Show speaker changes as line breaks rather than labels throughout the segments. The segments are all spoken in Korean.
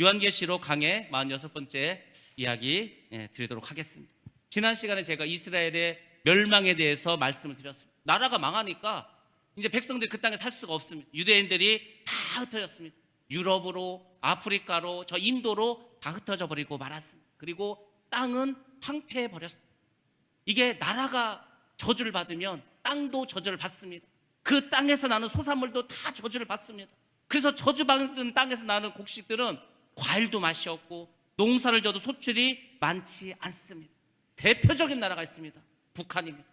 요한계시록 강해 46번째 이야기 드리도록 하겠습니다. 지난 시간에 제가 이스라엘의 멸망에 대해서 말씀을 드렸습니다. 나라가 망하니까 이제 백성들이 그 땅에 살 수가 없습니다. 유대인들이 다 흩어졌습니다. 유럽으로, 아프리카로, 저 인도로 다 흩어져 버리고 말았습니다. 그리고 땅은 황폐해 버렸습니다. 이게 나라가 저주를 받으면 땅도 저주를 받습니다. 그 땅에서 나는 소산물도 다 저주를 받습니다. 그래서 저주받은 땅에서 나는 곡식들은 과일도 맛이 없고 농사를 져도 소출이 많지 않습니다. 대표적인 나라가 있습니다. 북한입니다.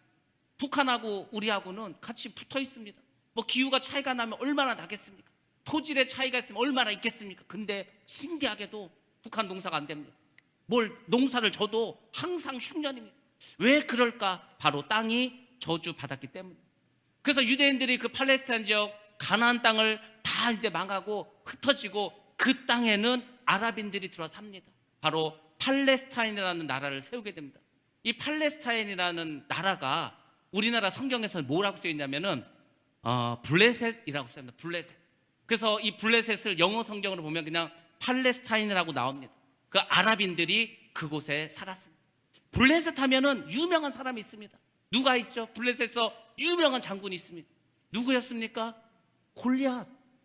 북한하고 우리하고는 같이 붙어 있습니다. 뭐 기후가 차이가 나면 얼마나 나겠습니까? 토질의 차이가 있으면 얼마나 있겠습니까? 근데 신기하게도 북한 농사가 안 됩니다. 뭘 농사를 져도 항상 흉년입니다. 왜 그럴까? 바로 땅이 저주받았기 때문입니다. 그래서 유대인들이 그 팔레스타인 지역 가나안 땅을 다 이제 망하고 흩어지고 그 땅에는 아랍인들이 들어와 삽니다. 바로 팔레스타인이라는 나라를 세우게 됩니다. 이 팔레스타인이라는 나라가 우리나라 성경에서는 뭐라고 쓰여 있냐면은 블레셋이라고 쓰여 있습니다. 블레셋. 그래서 이 블레셋을 영어 성경으로 보면 그냥 팔레스타인이라고 나옵니다. 그 아랍인들이 그곳에 살았습니다. 블레셋 하면은 유명한 사람이 있습니다. 누가 있죠? 블레셋에서 유명한 장군이 있습니다. 누구였습니까?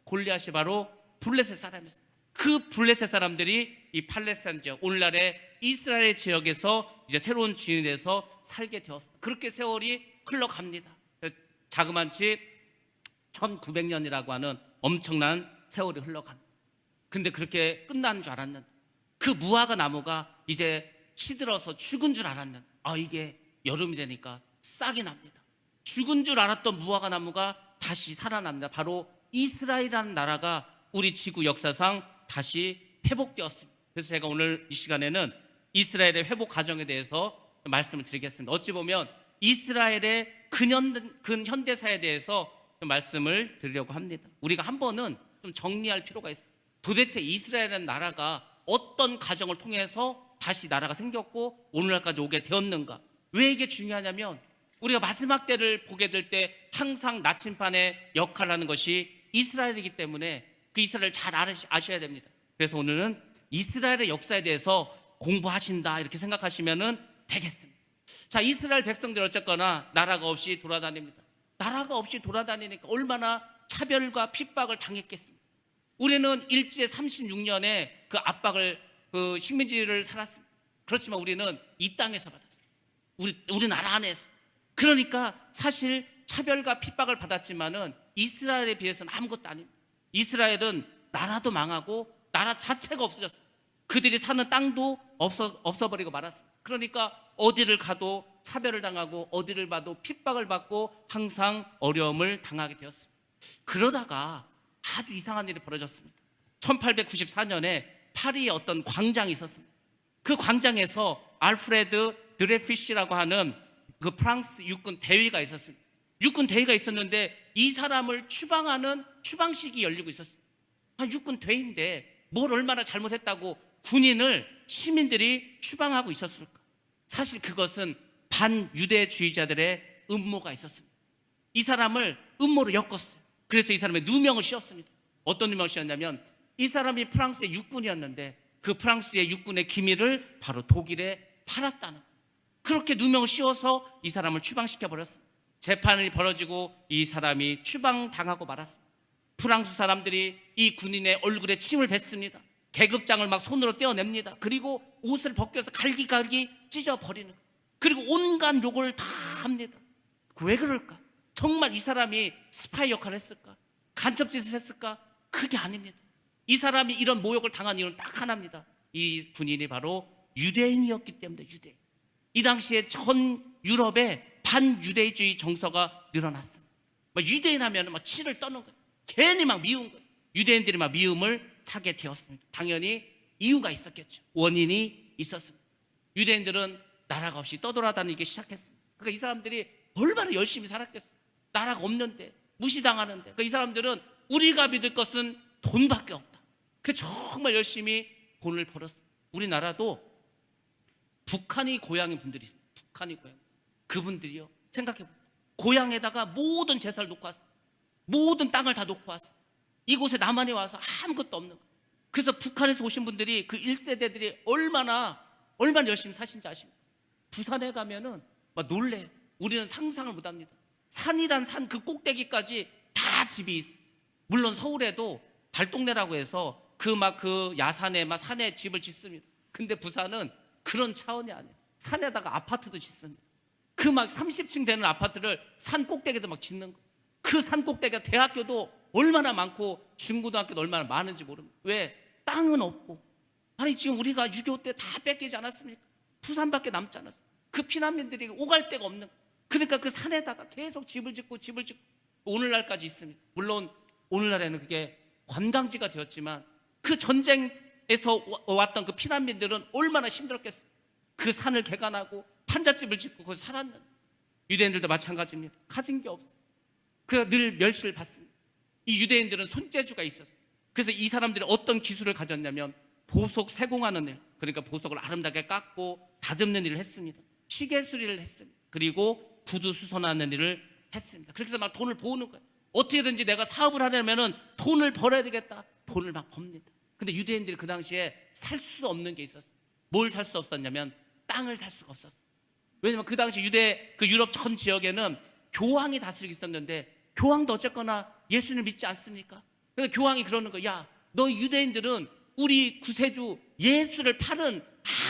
골리앗이 바로 블레셋 사람이었습니다. 그 블레셋 사람들이 이 팔레스타인 지역, 오늘날의 이스라엘 지역에서 이제 새로운 주인이 돼서 살게 되었습니다. 그렇게 세월이 흘러갑니다. 자그마치 1900년이라고 하는 엄청난 세월이 흘러갑니다. 근데 그렇게 끝난 줄 알았는데 그 무화과 나무가 이제 시들어서 죽은 줄 알았는데 이게 여름이 되니까 싹이 납니다. 죽은 줄 알았던 무화과 나무가 다시 살아납니다. 바로 이스라엘이라는 나라가 우리 지구 역사상 다시 회복되었습니다. 그래서 제가 오늘 이 시간에는 이스라엘의 회복 과정에 대해서 말씀을 드리겠습니다. 어찌 보면 이스라엘의 근현대사에 대해서 좀 말씀을 드리려고 합니다. 우리가 한 번은 좀 정리할 필요가 있습니다. 도대체 이스라엘이라는 나라가 어떤 과정을 통해서 다시 나라가 생겼고 오늘날까지 오게 되었는가? 왜 이게 중요하냐면 우리가 마지막 때를 보게 될 때 항상 나침반의 역할을 하는 것이 이스라엘이기 때문에 그 이스라엘을 잘 아셔야 됩니다. 그래서 오늘은 이스라엘의 역사에 대해서 공부하신다 이렇게 생각하시면 되겠습니다. 자, 이스라엘 백성들 어쨌거나 나라가 없이 돌아다닙니다. 나라가 없이 돌아다니니까 얼마나 차별과 핍박을 당했겠습니까? 우리는 일제 36년에 그 압박을 그 식민지를 살았습니다. 그렇지만 우리는 이 땅에서 받았어요. 우리나라 안에서. 그러니까 사실 차별과 핍박을 받았지만은 이스라엘에 비해서는 아무것도 아닙니다. 이스라엘은 나라도 망하고 나라 자체가 없어졌어요. 그들이 사는 땅도 없어버리고 말았어요. 그러니까 어디를 가도 차별을 당하고 어디를 봐도 핍박을 받고 항상 어려움을 당하게 되었습니다. 그러다가 아주 이상한 일이 벌어졌습니다. 1894년에 파리에 어떤 광장이 있었습니다. 그 광장에서 알프레드 드레피시라고 하는 그 프랑스 육군 대위가 있었습니다. 육군 대위가 있었는데 이 사람을 추방하는 추방식이 열리고 있었어요. 육군 대위인데 뭘 얼마나 잘못했다고 군인을 시민들이 추방하고 있었을까? 사실 그것은 반유대주의자들의 음모가 있었습니다. 이 사람을 음모로 엮었어요. 그래서 이 사람의 누명을 씌웠습니다. 어떤 누명을 씌웠냐면 이 사람이 프랑스의 육군이었는데 그 프랑스의 육군의 기밀을 바로 독일에 팔았다는 거예요. 그렇게 누명을 씌워서 이 사람을 추방시켜버렸습니다. 재판이 벌어지고 이 사람이 추방당하고 말았습니다. 프랑스 사람들이 이 군인의 얼굴에 침을 뱉습니다. 계급장을 막 손으로 떼어냅니다. 그리고 옷을 벗겨서 갈기갈기 찢어버리는 거예요. 그리고 온갖 욕을 다 합니다. 왜 그럴까? 정말 이 사람이 스파이 역할을 했을까? 간첩짓을 했을까? 그게 아닙니다. 이 사람이 이런 모욕을 당한 이유는 딱 하나입니다. 이 군인이 바로 유대인이었기 때문에 유대인. 이 당시에 전 유럽에 반유대주의 정서가 늘어났습니다. 유대인 하면 막 치를 떠는 거예요. 괜히 막 미운 거예요. 유대인들이 막 미움을 사게 되었습니다. 당연히 이유가 있었겠죠. 원인이 있었습니다. 유대인들은 나라가 없이 떠돌아다니기 시작했습니다. 그러니까 이 사람들이 얼마나 열심히 살았겠어요. 나라가 없는데 무시당하는데. 그러니까 이 사람들은 우리가 믿을 것은 돈밖에 없다. 그래서 정말 열심히 돈을 벌었습니다. 우리나라도 북한이 고향인 분들이 있습니다. 북한이 고향. 그분들이요. 생각해보세요. 고향에다가 모든 재산을 놓고 왔어요. 모든 땅을 다 놓고 왔어요. 이곳에 남한에 와서 아무것도 없는 거예요. 그래서 북한에서 오신 분들이 그 1세대들이 얼마나 열심히 사신지 아십니까? 부산에 가면은 막 놀래요. 우리는 상상을 못합니다. 산이란 산 그 꼭대기까지 다 집이 있어요. 물론 서울에도 달동네라고 해서 그 야산에 막 산에 집을 짓습니다. 근데 부산은 그런 차원이 아니에요. 산에다가 아파트도 짓습니다. 그 막 30층 되는 아파트를 산 꼭대기에도 막 짓는 거. 그 산 꼭대기가 대학교도 얼마나 많고 중고등학교도 얼마나 많은지 모릅니다. 왜? 땅은 없고. 아니 지금 우리가 6.25 때 다 뺏기지 않았습니까? 부산밖에 남지 않았어요. 그 피난민들이 오갈 데가 없는 거예요. 그러니까 그 산에다가 계속 집을 짓고 오늘날까지 있습니다. 물론 오늘날에는 그게 관광지가 되었지만 그 전쟁에서 왔던 그 피난민들은 얼마나 힘들었겠어요. 그 산을 개간하고 판잣집을 짓고 거기서 살았는데 유대인들도 마찬가지입니다. 가진 게 없어요. 그래서 늘 멸시를 받습니다. 이 유대인들은 손재주가 있었어요. 그래서 이 사람들이 어떤 기술을 가졌냐면 보석 세공하는 일, 그러니까 보석을 아름답게 깎고 다듬는 일을 했습니다. 시계 수리를 했습니다. 그리고 구두 수선하는 일을 했습니다. 그렇게 해서 막 돈을 모으는 거예요. 어떻게든지 내가 사업을 하려면은 돈을 벌어야 되겠다. 돈을 막 법니다. 근데 유대인들이 그 당시에 살 수 없는 게 있었어요. 뭘 살 수 없었냐면 땅을 살 수가 없었어요. 왜냐면 그 당시 유럽 전 지역에는 교황이 다스리고 있었는데 교황도 어쨌거나 예수님을 믿지 않습니까? 그래서 교황이 그러는 거야. 야, 너 유대인들은 우리 구세주 예수를 파는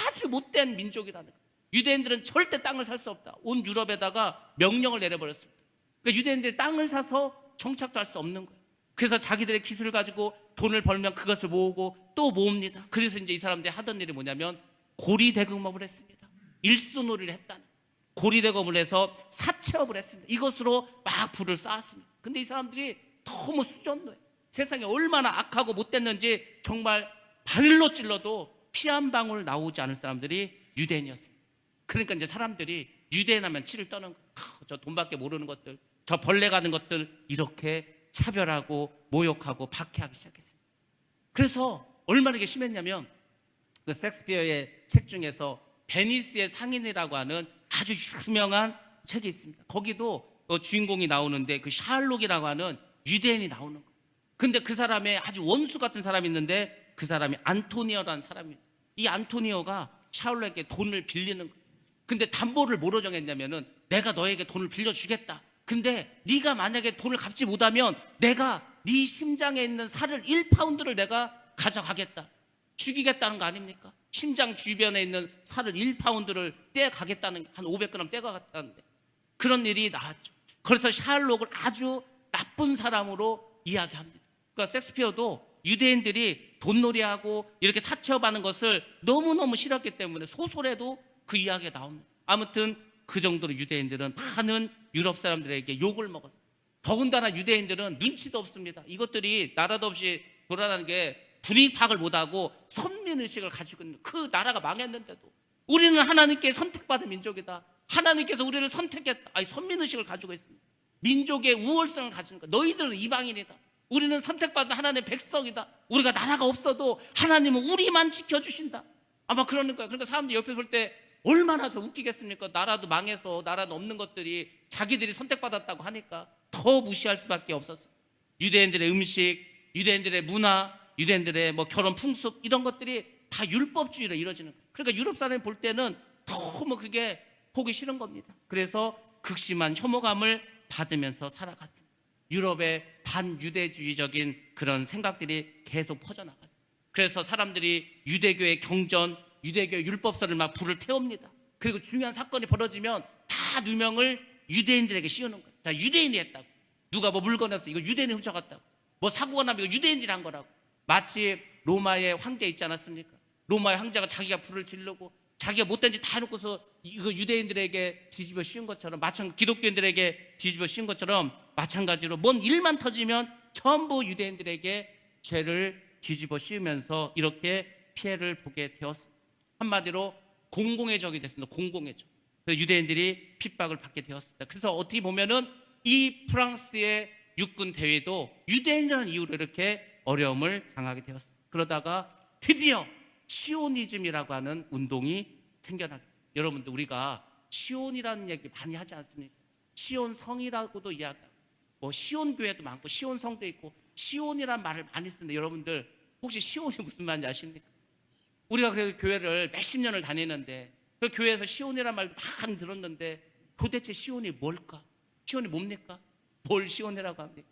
아주 못된 민족이라는 거야. 유대인들은 절대 땅을 살 수 없다. 온 유럽에다가 명령을 내려버렸습니다. 그러니까 유대인들이 땅을 사서 정착도 할 수 없는 거예요. 그래서 자기들의 기술을 가지고 돈을 벌면 그것을 모으고 또 모읍니다. 그래서 이제 이 사람들이 하던 일이 뭐냐면 고리대금업을 했습니다. 일수놀이를 했다는, 고리대금을 해서 사채업을 했습니다. 이것으로 막 부를 쌓았습니다. 근데 이 사람들이 너무 수전노예요. 세상에 얼마나 악하고 못됐는지 정말 발로 찔러도 피 한 방울 나오지 않을 사람들이 유대인이었습니다. 그러니까 이제 사람들이 유대인 하면 치를 떠는 거예요. 저 돈밖에 모르는 것들, 저 벌레 가는 것들, 이렇게 차별하고 모욕하고 박해하기 시작했어요. 그래서 얼마나 이게 심했냐면 그 셰익스피어의 책 중에서 베니스의 상인이라고 하는 아주 유명한 책이 있습니다. 거기도 주인공이 나오는데 그 샬록이라고 하는 유대인이 나오는 거예요. 근데 그 사람의 아주 원수 같은 사람이 있는데 그 사람이 안토니오라는 사람이에요. 이 안토니오가 샤울로에게 돈을 빌리는 거예요. 근데 담보를 뭐로 정했냐면은 내가 너에게 돈을 빌려주겠다. 근데 네가 만약에 돈을 갚지 못하면 내가 네 심장에 있는 살을 1파운드를 내가 가져가겠다. 죽이겠다는 거 아닙니까? 심장 주변에 있는 살을 1파운드를 떼가겠다는, 한 500g 떼가겠다는데 그런 일이 나왔죠. 그래서 샬록을 아주 나쁜 사람으로 이야기합니다. 그러니까 셰익스피어도 유대인들이 돈놀이하고 이렇게 사채업하는 것을 너무너무 싫었기 때문에 소설에도 그 이야기가 나옵니다. 아무튼 그 정도로 유대인들은 많은 유럽 사람들에게 욕을 먹었어요. 더군다나 유대인들은 눈치도 없습니다. 이것들이 나라도 없이 돌아다니는 게 분위기 파악을 못하고 선민의식을 가지고 있는, 그 나라가 망했는데도 우리는 하나님께 선택받은 민족이다. 하나님께서 우리를 선택했다. 아니, 선민의식을 가지고 있습니다. 민족의 우월성을 가지는 거야. 너희들은 이방인이다. 우리는 선택받은 하나님의 백성이다. 우리가 나라가 없어도 하나님은 우리만 지켜주신다. 아마 그러는 거예요. 그러니까 사람들이 옆에 볼 때 얼마나 저 웃기겠습니까? 나라도 망해서 나라도 없는 것들이 자기들이 선택받았다고 하니까 더 무시할 수밖에 없었어요. 유대인들의 음식, 유대인들의 문화, 유대인들의 뭐 결혼 풍습, 이런 것들이 다 율법주의로 이루어지는 거예요. 그러니까 유럽 사람이 볼 때는 너무 그게 보기 싫은 겁니다. 그래서 극심한 혐오감을 받으면서 살아갔습니다. 유럽의 반유대주의적인 그런 생각들이 계속 퍼져나갔어요. 그래서 사람들이 유대교의 경전, 유대교의 율법서를 막 불을 태웁니다. 그리고 중요한 사건이 벌어지면 다 누명을 유대인들에게 씌우는 거예요. 자, 유대인이 했다고. 누가 뭐 물건을 이거 유대인이 훔쳐갔다고. 뭐 사고가 나면 이거 유대인들이 한 거라고. 마치 로마의 황제 있지 않았습니까? 로마의 황제가 자기가 불을 지르고 자기가 못된 짓 다 해놓고서 이거 유대인들에게 뒤집어 씌운 것처럼, 기독교인들에게 뒤집어 씌운 것처럼 마찬가지로 뭔 일만 터지면 전부 유대인들에게 죄를 뒤집어 씌우면서 이렇게 피해를 보게 되었습니다. 한마디로 공공의 적이 됐습니다. 공공의 적. 그래서 유대인들이 핍박을 받게 되었습니다. 그래서 어떻게 보면은 이 프랑스의 육군 대회도 유대인이라는 이유로 이렇게 어려움을 당하게 되었습니다. 그러다가 드디어 시오니즘이라고 하는 운동이 생겨나게. 여러분들, 우리가 시온이라는 얘기 많이 하지 않습니까? 시온성이라고도 이야기하고, 뭐 시온교회도 많고 시온성도 있고 시온이라는 말을 많이 쓰는데, 여러분들 혹시 시온이 무슨 말인지 아십니까? 우리가 그래도 교회를 몇십 년을 다니는데 그 교회에서 시온이란 말도 많이 들었는데 도대체 시온이 뭘까? 시온이 뭡니까? 뭘 시온이라고 합니까?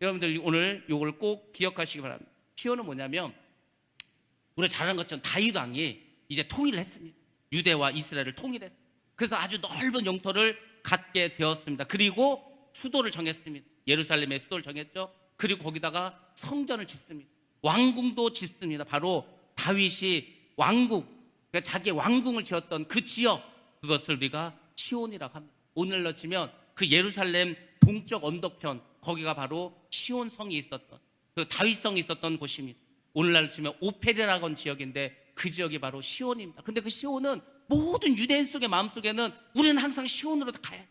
여러분들 오늘 이걸 꼭 기억하시기 바랍니다. 시온은 뭐냐면 우리가 잘 아는 것처럼 다윗 왕이 이제 통일을 했습니다. 유대와 이스라엘을 통일했습니다. 그래서 아주 넓은 영토를 갖게 되었습니다. 그리고 수도를 정했습니다. 예루살렘의 수도를 정했죠. 그리고 거기다가 성전을 짓습니다. 왕궁도 짓습니다. 바로 다윗이 왕궁, 그러니까 자기의 왕궁을 지었던 그 지역, 그것을 우리가 시온이라고 합니다. 오늘로 치면 그 예루살렘 동쪽 언덕편, 거기가 바로 시온성이 있었던, 그 다윗성이 있었던 곳입니다. 오늘날로 치면 오펠이라고 하는 지역인데 그 지역이 바로 시온입니다. 근데 그 시온은 모든 유대인 속의 마음속에는 우리는 항상 시온으로 가야 돼.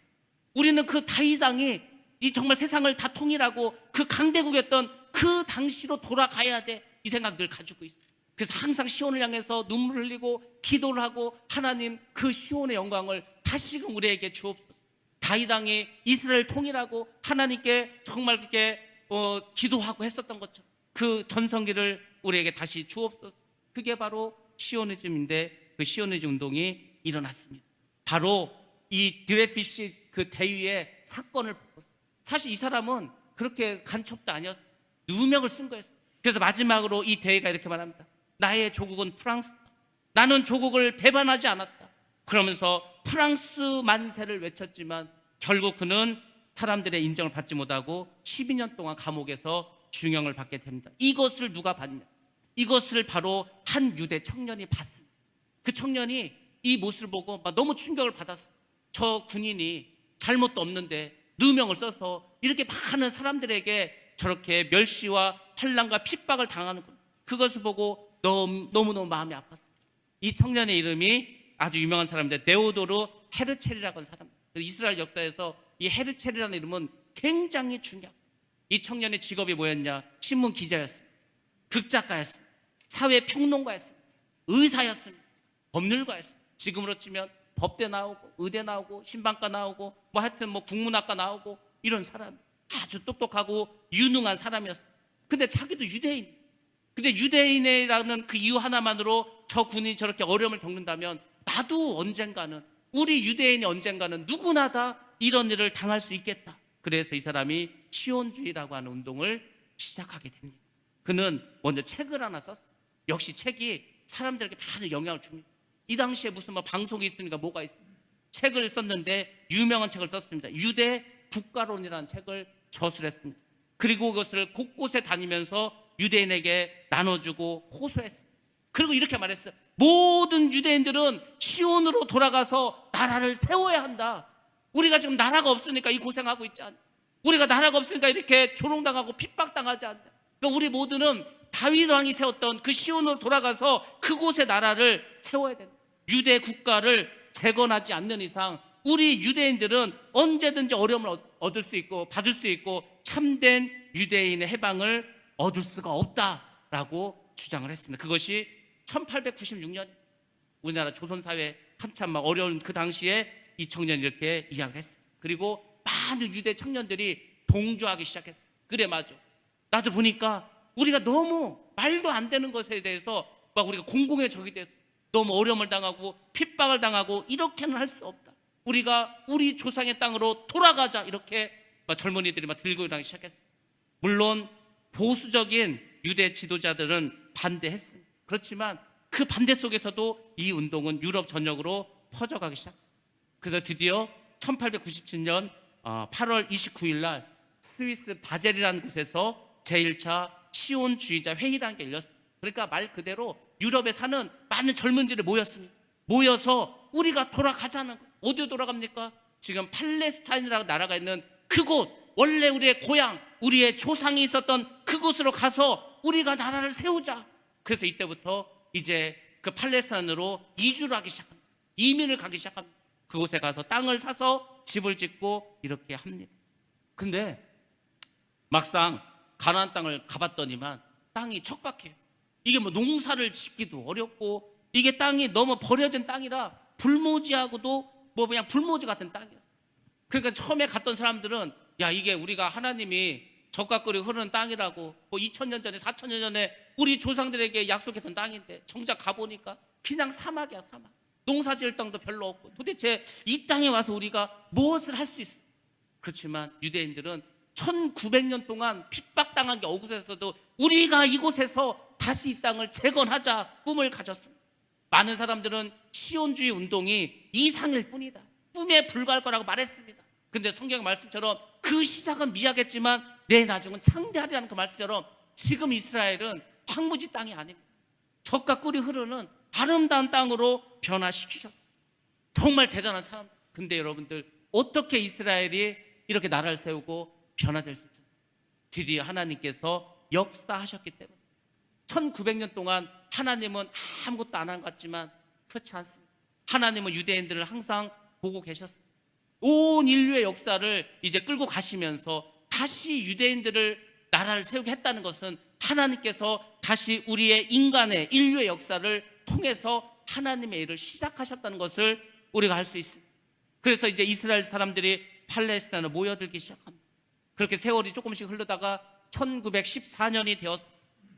우리는 그 다윗 왕이 이 정말 세상을 다 통일하고 그 강대국이었던 그 당시로 돌아가야 돼. 이 생각 늘 가지고 있어요. 그래서 항상 시온을 향해서 눈물을 흘리고 기도를 하고 하나님 그 시온의 영광을 다시금 우리에게 주옵소서. 다윗 왕이 이스라엘 통일하고 하나님께 정말 그렇게 기도하고 했었던 것처럼 그 전성기를 우리에게 다시 주옵소서. 그게 바로 시오니즘인데 그 시오니즘 운동이 일어났습니다. 바로 이 드레피시 그 대위의 사건을 보고 사실 이 사람은 그렇게 간첩도 아니었어요. 누명을 쓴 거였어요. 그래서 마지막으로 이 대위가 이렇게 말합니다. 나의 조국은 프랑스, 나는 조국을 배반하지 않았다. 그러면서 프랑스 만세를 외쳤지만 결국 그는 사람들의 인정을 받지 못하고 12년 동안 감옥에서 중형을 받게 됩니다. 이것을 누가 봤냐? 이것을 바로 한 유대 청년이 봤습니다. 그 청년이 이 모습을 보고 막 너무 충격을 받았어요. 저 군인이 잘못도 없는데 누명을 써서 이렇게 많은 사람들에게 저렇게 멸시와 환난과 핍박을 당하는 것, 그것을 보고 너무너무 마음이 아팠어요. 이 청년의 이름이 아주 유명한 사람인데 네오도르 헤르첼이라고 하는 사람. 이스라엘 역사에서 이 헤르첼이라는 이름은 굉장히 중요합니다. 이 청년의 직업이 뭐였냐? 신문 기자였습니다. 극작가였습니다. 사회평론가였습니다. 의사였습니다. 법률가였습니다. 지금으로 치면 법대 나오고 의대 나오고 신방과 나오고 뭐 하여튼 뭐 국문학과 나오고 이런 사람, 아주 똑똑하고 유능한 사람이었어요. 근데 자기도 유대인. 근데 유대인이라는 그 이유 하나만으로 저 군인이 저렇게 어려움을 겪는다면 나도 언젠가는, 우리 유대인이 언젠가는 누구나 다 이런 일을 당할 수 있겠다. 그래서 이 사람이 시온주의라고 하는 운동을 시작하게 됩니다. 그는 먼저 책을 하나 썼어요. 역시 책이 사람들에게 많은 영향을 줍니다. 이 당시에 무슨 뭐 방송이 있으니까 뭐가 있습니까? 책을 썼는데 유명한 책을 썼습니다. 유대 국가론이라는 책을 저술했습니다. 그리고 그것을 곳곳에 다니면서 유대인에게 나눠주고 호소했습니다. 그리고 이렇게 말했어요. 모든 유대인들은 시온으로 돌아가서 나라를 세워야 한다. 우리가 지금 나라가 없으니까 이 고생하고 있지 않냐. 우리가 나라가 없으니까 이렇게 조롱당하고 핍박당하지 않냐. 그러니까 우리 모두는 다윗 왕이 세웠던 그 시온으로 돌아가서 그곳에 나라를 세워야 된다. 유대 국가를 재건하지 않는 이상 우리 유대인들은 언제든지 어려움을 얻을 수 있고 받을 수 있고 참된 유대인의 해방을 얻을 수가 없다라고 주장을 했습니다. 그것이 1896년 우리나라 조선사회 한참 막 어려운 그 당시에 이 청년이 이렇게 이야기를 했어요. 그리고 많은 유대 청년들이 동조하기 시작했어요. 그래, 맞아. 나도 보니까 우리가 너무 말도 안 되는 것에 대해서 막 우리가 공공의 적이 돼서 너무 어려움을 당하고 핍박을 당하고 이렇게는 할 수 없다. 우리가 우리 조상의 땅으로 돌아가자. 이렇게 막 젊은이들이 막 들고 일어나기 시작했어요. 물론 보수적인 유대 지도자들은 반대했습니다. 그렇지만 그 반대 속에서도 이 운동은 유럽 전역으로 퍼져가기 시작합니다. 그래서 드디어 1897년 8월 29일 날 스위스 바젤이라는 곳에서 제1차 시온주의자 회의라는 게 열렸습니다. 그러니까 말 그대로 유럽에 사는 많은 젊은이들이 모였습니다. 모여서 우리가 돌아가자는 거예요. 어디로 돌아갑니까? 지금 팔레스타인이라는 나라가 있는 그곳, 원래 우리의 고향, 우리의 조상이 있었던 그곳으로 가서 우리가 나라를 세우자. 그래서 이때부터 이제 그 팔레스타인으로 이주를 하기 시작합니다. 이민을 가기 시작합니다. 그곳에 가서 땅을 사서 집을 짓고 이렇게 합니다. 근데 막상 가나안 땅을 가봤더니만 땅이 척박해요. 이게 뭐 농사를 짓기도 어렵고 이게 땅이 너무 버려진 땅이라 불모지하고도 뭐 그냥 불모지 같은 땅이었어요. 그러니까 처음에 갔던 사람들은 야, 이게 우리가 하나님이 젖과 꿀이 흐르는 땅이라고 뭐 2000년 전에 4000년 전에 우리 조상들에게 약속했던 땅인데 정작 가보니까 그냥 사막이야, 사막. 농사 지을 땅도 별로 없고 도대체 이 땅에 와서 우리가 무엇을 할 수 있어? 그렇지만 유대인들은 1900년 동안 핍박당한 게 억울해서도 우리가 이곳에서 다시 이 땅을 재건하자 꿈을 가졌습니다. 많은 사람들은 시온주의 운동이 이상일 뿐이다, 꿈에 불과할 거라고 말했습니다. 근데 성경 말씀처럼 그 시작은 미약했지만 내 나중은 창대하리라는 그 말씀처럼 지금 이스라엘은 황무지 땅이 아닙니다. 젖과 꿀이 흐르는 아름다운 땅으로 변화시키셨어요. 정말 대단한 사람. 근데 여러분들, 어떻게 이스라엘이 이렇게 나라를 세우고 변화될 수 있었어요? 드디어 하나님께서 역사하셨기 때문에. 1900년 동안 하나님은 아무것도 안 한 것 같지만 그렇지 않습니다. 하나님은 유대인들을 항상 보고 계셨어요. 온 인류의 역사를 이제 끌고 가시면서 다시 유대인들을 나라를 세우게 했다는 것은 하나님께서 다시 우리의 인간의 인류의 역사를 통해서 하나님의 일을 시작하셨다는 것을 우리가 알 수 있습니다. 그래서 이제 이스라엘 사람들이 팔레스타인으로 모여들기 시작합니다. 그렇게 세월이 조금씩 흐르다가 1914년이 되었습니다.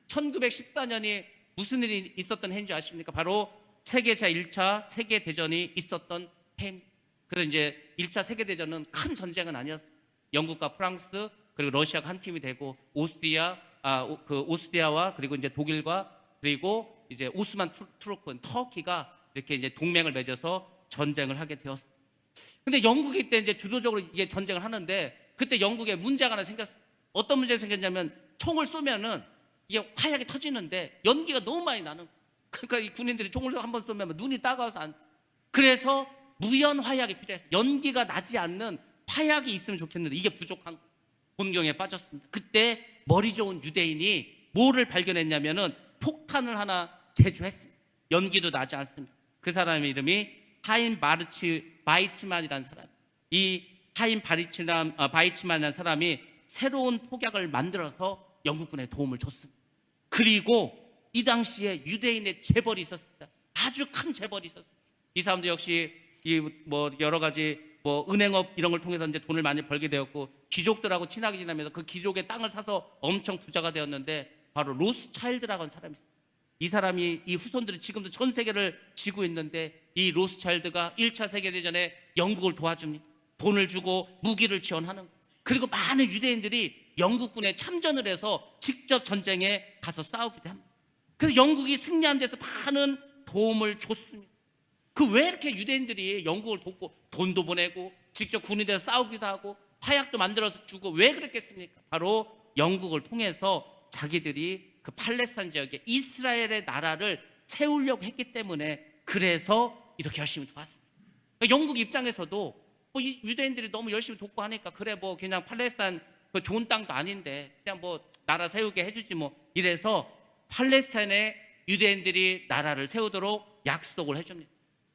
1914년이 무슨 일이 있었던 해인 줄 아십니까? 바로 세계 제1차 세계대전이 있었던 해입니다. 그래서 이제 1차 세계대전은 큰 전쟁은 아니었어요. 영국과 프랑스 그리고 러시아가 한 팀이 되고 오스트리아와 그리고 이제 독일과 그리고 이제 오스만 투르크 터키가 이렇게 이제 동맹을 맺어서 전쟁을 하게 되었어요. 근데 영국이 이때 이제 주도적으로 이제 전쟁을 하는데 그때 영국에 문제가 하나 생겼어요. 어떤 문제가 생겼냐면 총을 쏘면은 이게 화약이 터지는데 연기가 너무 많이 나는 거예요. 그러니까 이 군인들이 총을 한번 쏘면 눈이 따가워서 안. 그래서 무연 화약이 필요했어요. 연기가 나지 않는 화약이 있으면 좋겠는데 이게 부족한 거예요. 곤경에 빠졌습니다. 그때 머리 좋은 유대인이 뭐를 발견했냐면은 폭탄을 하나 제조했습니다. 연기도 나지 않습니다. 그 사람의 이름이 하임 바이츠만이라는 사람. 이 하임 바이츠만이라는 사람이 새로운 폭약을 만들어서 영국군에 도움을 줬습니다. 그리고 이 당시에 유대인의 재벌이 있었습니다. 아주 큰 재벌이 있었어요. 이 사람도 역시 여러 가지 은행업 이런 걸 통해서 이제 돈을 많이 벌게 되었고 귀족들하고 친하게 지내면서 그 귀족의 땅을 사서 엄청 부자가 되었는데 바로 로스차일드라고 하는 사람이 있어요. 이 사람이 이 후손들이 지금도 전 세계를 지고 있는데 이 로스차일드가 1차 세계대전에 영국을 도와줍니다. 돈을 주고 무기를 지원하는 거예요. 그리고 많은 유대인들이 영국군에 참전을 해서 직접 전쟁에 가서 싸우기도 합니다. 그래서 영국이 승리한 데서 많은 도움을 줬습니다. 그 왜 이렇게 유대인들이 영국을 돕고 돈도 보내고 직접 군이 돼서 싸우기도 하고 화약도 만들어서 주고 왜 그랬겠습니까? 바로 영국을 통해서 자기들이 그 팔레스타인 지역에 이스라엘의 나라를 세우려고 했기 때문에 그래서 이렇게 열심히 도왔습니다. 그러니까 영국 입장에서도 이 유대인들이 너무 열심히 돕고 하니까 그래 그냥 팔레스타인 그 좋은 땅도 아닌데 그냥 나라 세우게 해주지 이래서 팔레스타인에 유대인들이 나라를 세우도록 약속을 해줍니다.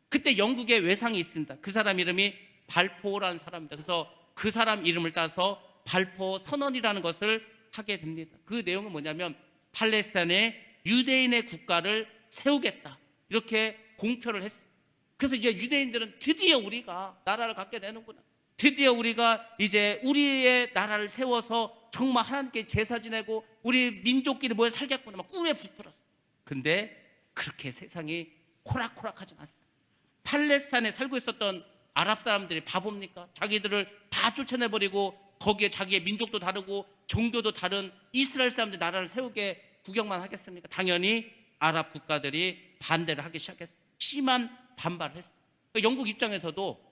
그때 영국에 외상이 있습니다. 그 사람 이름이 발포라는 사람입니다. 그래서 그 사람 이름을 따서 발포 선언이라는 것을 하게 됩니다. 그 내용은 뭐냐면 팔레스타인에 유대인의 국가를 세우겠다 이렇게 공표를 했습니다. 그래서 이제 유대인들은 드디어 우리가 나라를 갖게 되는구나. 드디어 우리가 이제 우리의 나라를 세워서 정말 하나님께 제사 지내고 우리 민족끼리 모여 살겠구나 막 꿈에 부풀었어. 근데 그렇게 세상이 호락호락하지 않습니다. 팔레스타인에 살고 있었던 아랍 사람들이 바보입니까? 자기들을 다 쫓아내버리고 거기에 자기의 민족도 다르고 종교도 다른 이스라엘 사람들 나라를 세우게 구경만 하겠습니까? 당연히 아랍 국가들이 반대를 하기 시작했어요. 심한 반발을 했어요. 영국 입장에서도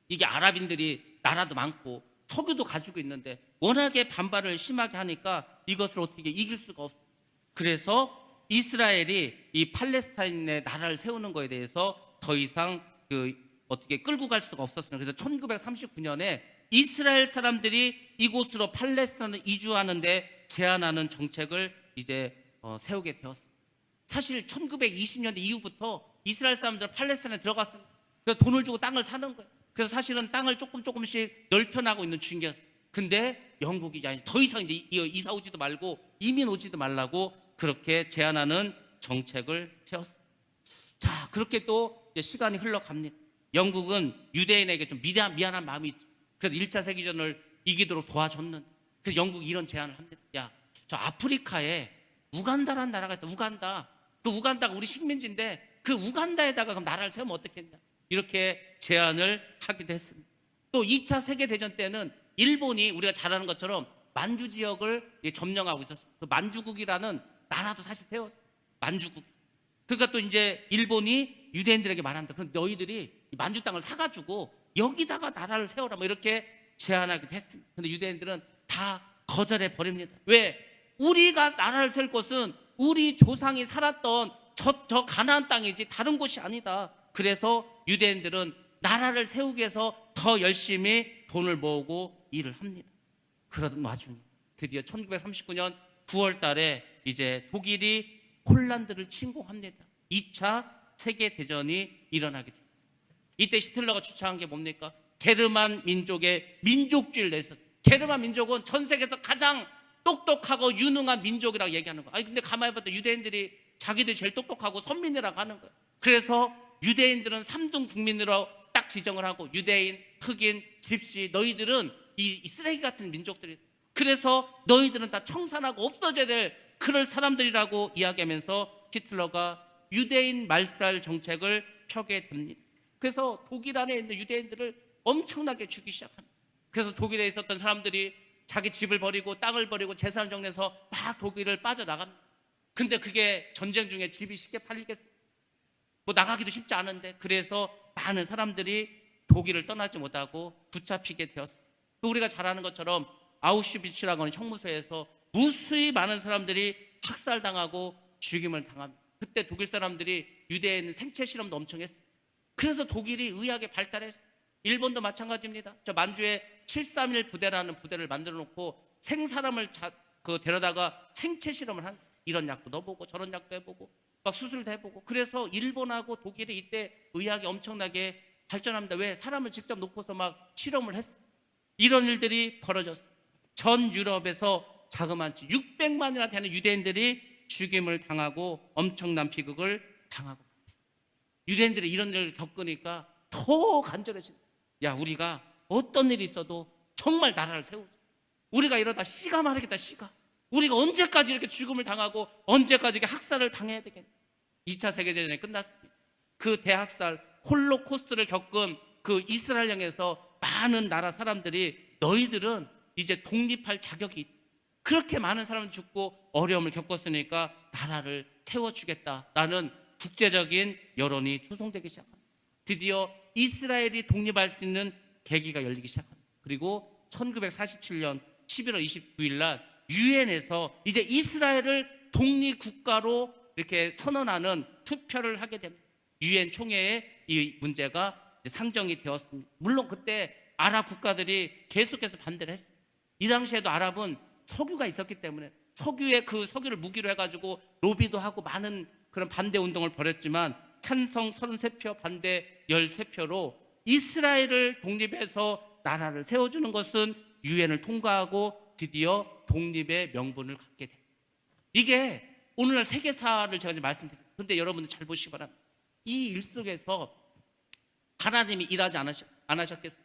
이게 아랍인들이 나라도 많고 석유도 가지고 있는데 워낙에 반발을 심하게 하니까 이것을 어떻게 이길 수가 없어요. 그래서 이스라엘이 이 팔레스타인의 나라를 세우는 거에 대해서 더 이상 어떻게 끌고 갈 수가 없었습니다. 그래서 1939년에 이스라엘 사람들이 이곳으로 팔레스타인을 이주하는데 제안하는 정책을 이제 세우게 되었습니다. 사실 1920년대 이후부터 이스라엘 사람들은 팔레스타인에 들어갔습니다. 그래서 돈을 주고 땅을 사는 거예요. 그래서 사실은 땅을 조금씩 넓혀나가고 있는 중이었어요. 근데 영국이 더 이상 이제 이사 오지도 말고 이민 오지도 말라고 그렇게 제안하는 정책을 세웠어요. 자, 그렇게 또 이제 시간이 흘러갑니다. 영국은 유대인에게 좀 미안한 마음이 있죠. 그래서 1차 세계전을 이기도록 도와줬는데 그래서 영국이 이런 제안을 합니다. 야, 저 아프리카에 우간다라는 나라가 있다. 우간다. 그 우간다가 우리 식민지인데 그 우간다에다가 그럼 나라를 세우면 어떻겠냐. 이렇게 제안을 하기도 했습니다. 또 2차 세계대전 때는 일본이 우리가 잘 아는 것처럼 만주 지역을 점령하고 있었어요. 그 만주국이라는 나라도 사실 세웠어요. 만주국. 그러니까 또 이제 일본이 유대인들에게 말합니다. 그럼 너희들이 만주 땅을 사가지고 여기다가 나라를 세워라. 뭐 이렇게 제안하기도 했습니다. 근데 유대인들은 다 거절해 버립니다. 왜? 우리가 나라를 세울 곳은 우리 조상이 살았던 저 가나안 땅이지 다른 곳이 아니다. 그래서 유대인들은 나라를 세우기 위해서 더 열심히 돈을 모으고 일을 합니다. 그러던 와중에 드디어 1939년 9월 달에 이제 독일이 폴란드를 침공합니다. 2차 세계대전이 일어나게 됩니다. 이때 히틀러가 주창한 게 뭡니까? 게르만 민족의 민족주의를 내세웠어요. 게르만 민족은 전 세계에서 가장 똑똑하고 유능한 민족이라고 얘기하는 거예요. 아니 근데 가만히 봤더니 유대인들이 자기들이 제일 똑똑하고 선민이라고 하는 거예요. 그래서 유대인들은 3등 국민으로 딱 지정을 하고 유대인, 흑인, 집시 너희들은 이 쓰레기 같은 민족들이 그래서 너희들은 다 청산하고 없어져야 될 그럴 사람들이라고 이야기하면서 히틀러가 유대인 말살 정책을 펴게 됩니다. 그래서 독일 안에 있는 유대인들을 엄청나게 죽이기 시작합니다. 그래서 독일에 있었던 사람들이 자기 집을 버리고 땅을 버리고 재산을 정리해서 막 독일을 빠져나갑니다. 근데 그게 전쟁 중에 집이 쉽게 팔리겠어요? 뭐 나가기도 쉽지 않은데 그래서 많은 사람들이 독일을 떠나지 못하고 붙잡히게 되었습니다. 또 우리가 잘 아는 것처럼 아우슈비츠라고 하는 형무소에서 무수히 많은 사람들이 학살당하고 죽임을 당합니다. 그때 독일 사람들이 유대인 생체 실험도 엄청 했어요. 그래서 독일이 의학에 발달했어요. 일본도 마찬가지입니다. 저 만주에 731 부대라는 부대를 만들어 놓고 생사람을 데려다가 생체 실험을 한 이런 약도 넣어보고 저런 약도 해보고 막 수술도 해보고 그래서 일본하고 독일이 이때 의학이 엄청나게 발전합니다. 왜? 사람을 직접 놓고서 막 실험을 했어요. 이런 일들이 벌어졌어요. 전 유럽에서 자그마치 600만이나 되는 유대인들이 죽임을 당하고 엄청난 비극을 당하고 있어요. 유대인들이 이런 일을 겪으니까 더 간절해지는 야 우리가 어떤 일이 있어도 정말 나라를 세우자. 우리가 이러다 씨가 마르겠다 씨가. 우리가 언제까지 이렇게 죽음을 당하고 언제까지 이렇게 학살을 당해야 되겠냐. 2차 세계대전이 끝났습니다. 그 대학살 홀로코스트를 겪은 그 이스라엘 향해서 많은 나라 사람들이 너희들은 이제 독립할 자격이 있다. 그렇게 많은 사람이 죽고 어려움을 겪었으니까 나라를 세워주겠다라는 국제적인 여론이 조성되기 시작합니다. 드디어 이스라엘이 독립할 수 있는 계기가 열리기 시작합니다. 그리고 1947년 11월 29일 날 유엔에서 이제 이스라엘을 독립국가로 이렇게 선언하는 투표를 하게 됩니다. 유엔 총회에 이 문제가 상정이 되었습니다. 물론 그때 아랍 국가들이 계속해서 반대를 했어요. 이 당시에도 아랍은 석유가 있었기 때문에 석유에 그 석유를 무기로 해가지고 로비도 하고 많은 그런 반대 운동을 벌였지만 찬성 33표 반대 13표로 이스라엘을 독립해서 나라를 세워주는 것은 유엔을 통과하고 드디어 독립의 명분을 갖게 됩니다. 이게 오늘날 세계사를 제가 이제 말씀드립니다. 근데 여러분들 잘 보시기 바랍니다. 이 일 속에서 하나님이 일하지 않으셨겠어요?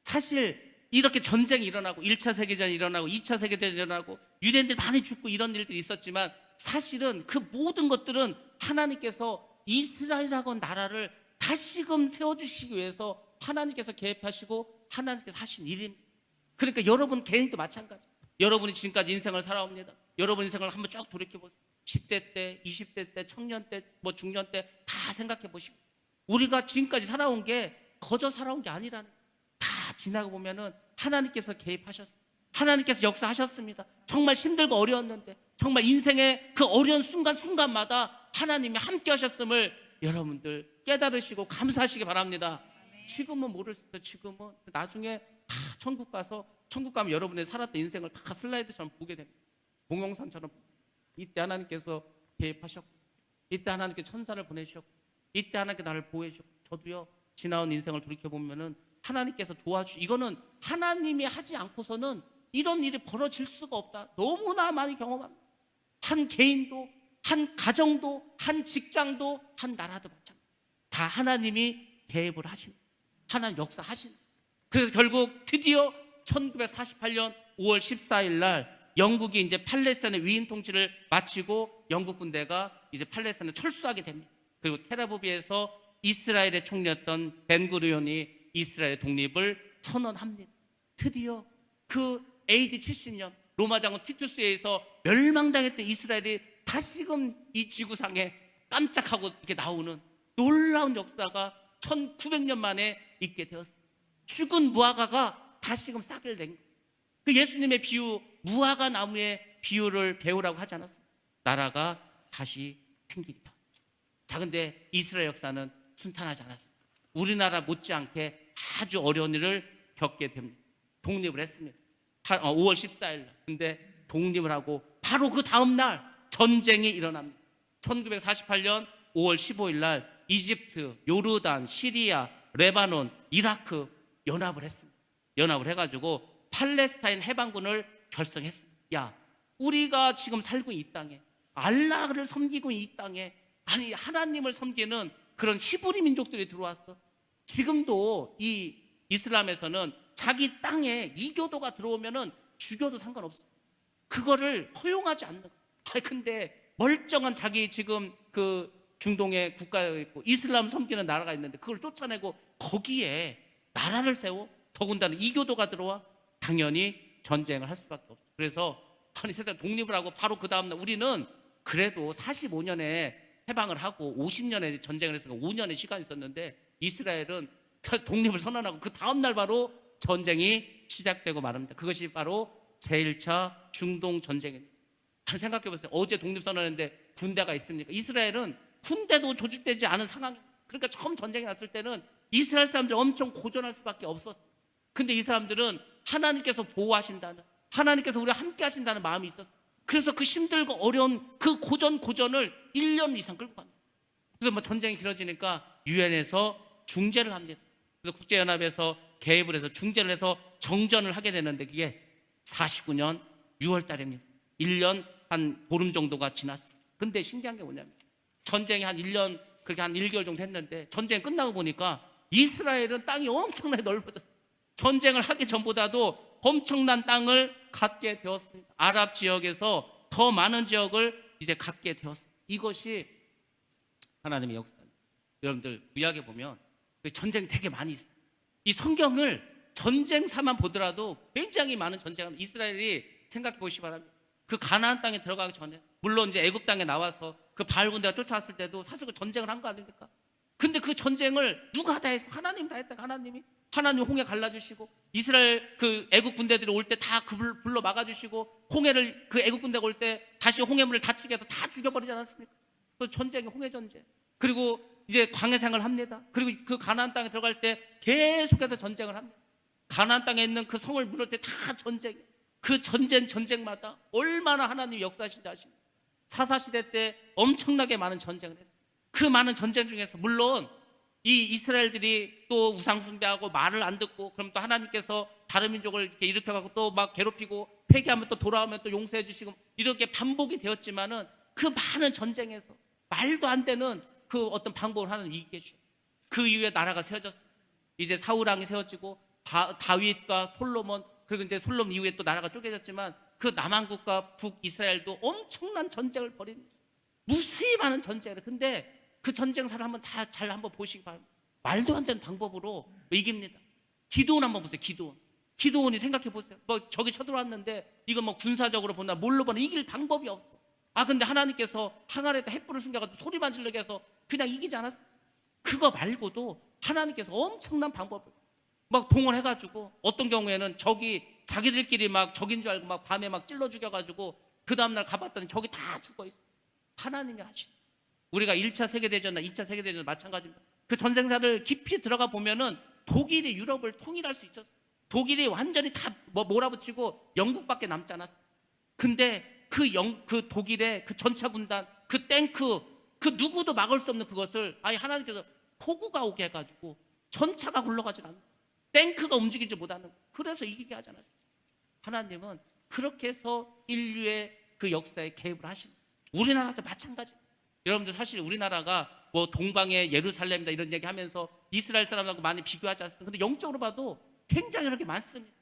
사실 이렇게 전쟁이 일어나고 1차 세계대전이 일어나고 2차 세계대전이 일어나고 유대인들이 많이 죽고 이런 일들이 있었지만 사실은 그 모든 것들은 하나님께서 이스라엘이라고 하는 나라를 다시금 세워주시기 위해서 하나님께서 개입하시고 하나님께서 하신 일입니다. 그러니까 여러분 개인도 마찬가지. 여러분이 지금까지 인생을 살아옵니다. 여러분 인생을 한번 쭉 돌이켜보세요. 10대 때, 20대 때, 청년 때, 뭐 중년 때 다 생각해 보시고 우리가 지금까지 살아온 게 거저 살아온 게 아니라는 다 지나고 보면은 하나님께서 개입하셨어요. 하나님께서 역사하셨습니다. 정말 힘들고 어려웠는데 정말 인생의 그 어려운 순간순간마다 하나님이 함께 하셨음을 여러분들 깨달으시고 감사하시기 바랍니다. 지금은 모를 수 있어요. 지금은 나중에 다 천국 가서 천국 가면 여러분의 살았던 인생을 다 슬라이드처럼 보게 됩니다. 동영상처럼. 이때 하나님께서 개입하셨고 이때 하나님께 천사를 보내주셨고 이때 하나님께 나를 보호해 주셨고 저도요 지나온 인생을 돌이켜보면은 하나님께서 이거는 하나님이 하지 않고서는 이런 일이 벌어질 수가 없다. 너무나 많이 경험합니다. 한 개인도 한 가정도 한 직장도 한 나라도 마찬가지. 다 하나님이 개입을 하신 하나님 역사하신. 그래서 결국 드디어 1948년 5월 14일 날 영국이 이제 팔레스타인의 위인 통치를 마치고 영국 군대가 이제 팔레스타인을 철수하게 됩니다. 그리고 텔아비브에서 이스라엘의 총리였던 벤구리온이 이스라엘의 독립을 선언합니다. 드디어 그 AD 70년 로마 장군 티투스에 의해서 멸망당했던 이스라엘이 다시금 이 지구상에 깜짝하고 이렇게 나오는 놀라운 역사가 1900년 만에 있게 되었습니다. 죽은 무화과가 다시금 싹을 낸 거예요. 그 예수님의 비유, 무화과 나무의 비유를 배우라고 하지 않았습니까? 나라가 다시 생기게 되었습니다. 자, 근데 이스라엘 역사는 순탄하지 않았습니다. 우리나라 못지않게 아주 어려운 일을 겪게 됩니다. 독립을 했습니다. 5월 14일 날. 근데 독립을 하고 바로 그 다음 날 전쟁이 일어납니다. 1948년 5월 15일 날 이집트, 요르단, 시리아, 레바논, 이라크 연합을 했습니다. 연합을 해가지고 팔레스타인 해방군을 결성했습니다. 야, 우리가 지금 살고 있는 이 땅에, 알라를 섬기고 있는 이 땅에, 아니 하나님을 섬기는 그런 히브리 민족들이 들어왔어. 지금도 이 이슬람에서는 자기 땅에 이교도가 들어오면은 죽여도 상관없어. 그거를 허용하지 않는 거야. 근데 멀쩡한 자기 지금 그 중동의 국가에 있고 이슬람 섬기는 나라가 있는데 그걸 쫓아내고 거기에 나라를 세워? 더군다나 이교도가 들어와? 당연히 전쟁을 할 수밖에 없어. 그래서 아니 세상 독립을 하고 바로 그 다음날 우리는 그래도 45년에 해방을 하고 50년에 전쟁을 했으니까 5년의 시간이 있었는데 이스라엘은 독립을 선언하고 그 다음날 바로 전쟁이 시작되고 말합니다. 그것이 바로 제1차 중동 전쟁입니다. 생각해 보세요. 어제 독립선언했는데 군대가 있습니까? 이스라엘은 군대도 조직되지 않은 상황입니다. 그러니까 처음 전쟁이 났을 때는 이스라엘 사람들이 엄청 고전할 수밖에 없었어요. 근데 이 사람들은 하나님께서 보호하신다는, 하나님께서 우리와 함께 하신다는 마음이 있었어요. 그래서 그 힘들고 어려운 그 고전을 1년 이상 끌고 갑니다. 그래서 뭐 전쟁이 길어지니까 유엔에서 중재를 합니다. 그래서 국제연합에서 개입을 해서 중재를 해서 정전을 하게 되는데 그게 49년 6월 달입니다. 1년 한 보름 정도가 지났어요. 근데 신기한 게 뭐냐면 전쟁이 한 1년, 그렇게 한 1개월 정도 했는데 전쟁 끝나고 보니까 이스라엘은 땅이 엄청나게 넓어졌어요. 전쟁을 하기 전보다도 엄청난 땅을 갖게 되었습니다. 아랍 지역에서 더 많은 지역을 이제 갖게 되었습니다. 이것이 하나님의 역사입니다. 여러분들 구약에 보면 전쟁이 되게 많이 있어요. 이 성경을 전쟁사만 보더라도 굉장히 많은 전쟁을 이스라엘이 생각해 보시기 바랍니다. 그 가나안 땅에 들어가기 전에 물론 이제 애굽 땅에 나와서 그 바알 군대가 쫓아왔을 때도 사실 그 전쟁을 한 거 아닙니까? 근데 그 전쟁을 누가 다 했어? 하나님 다 했다. 하나님 홍해 갈라주시고 이스라엘 그 애굽 군대들이 올 때 다 그 불로 막아주시고 홍해를 그 애굽 군대가 올 때 다시 홍해물을 닫히게 해서 다 죽여버리지 않았습니까? 또 전쟁이 홍해 전쟁. 그리고 이제 광야 생활을 합니다. 그리고 그 가나안 땅에 들어갈 때 계속해서 전쟁을 합니다. 가나안 땅에 있는 그 성을 무너뜨릴 때 다 전쟁. 그 전쟁마다 얼마나 하나님이 역사하신지 아십니까? 사사시대 때 엄청나게 많은 전쟁을 했어요. 그 많은 전쟁 중에서 물론 이 이스라엘들이 또 우상 숭배하고 말을 안 듣고 그럼 또 하나님께서 다른 민족을 이렇게 일으켜가고 또 막 괴롭히고 회개하면 또 돌아오면 또 용서해 주시고 이렇게 반복이 되었지만은 그 많은 전쟁에서 말도 안 되는 그 어떤 방법을 하나님 이기게 해주셨어요. 그 이후에 나라가 세워졌어요. 이제 사울왕이 세워지고 다윗과 솔로몬 그리고 이제 솔로몬 이후에 또 나라가 쪼개졌지만 그 남한국과 북이스라엘도 엄청난 전쟁을 벌인 무수히 많은 전쟁을. 근데 그 전쟁사를 한번 다 잘 한번 보시기 바랍니다. 말도 안 되는 방법으로 이깁니다. 기드온 한번 보세요. 기드온이 생각해 보세요. 뭐 적이 쳐들어왔는데 이거 뭐 군사적으로 보나 뭘로 보나 이길 방법이 없어. 근데 하나님께서 항아리에다 횃불을 숨겨가지고 소리만 지르게 해서 그냥 이기지 않았어. 그거 말고도 하나님께서 엄청난 방법을 막 동원해가지고 어떤 경우에는 적이 자기들끼리 막 적인 줄 알고 막 밤에 막 찔러 죽여가지고 그 다음날 가봤더니 적이 다 죽어있어. 하나님이 하신. 우리가 1차 세계대전이나 2차 세계대전 마찬가지입니다. 그 전쟁사를 깊이 들어가 보면은 독일이 유럽을 통일할 수 있었어. 독일이 완전히 다 몰아붙이고 영국밖에 남지 않았어. 근데 그 독일의 그 전차 군단, 그 탱크, 그 누구도 막을 수 없는 그것을 하나님께서 폭우가 오게 해가지고 전차가 굴러가지 않는, 탱크가 움직이지 못하는, 그래서 이기게 하지 않았어요. 하나님은 그렇게 해서 인류의 그 역사에 개입을 하십니다. 우리나라도 마찬가지. 여러분들 사실 우리나라가 뭐 동방의 예루살렘이다 이런 얘기 하면서 이스라엘 사람하고 많이 비교하지 않습니까? 근데 영적으로 봐도 굉장히 이렇게 많습니다.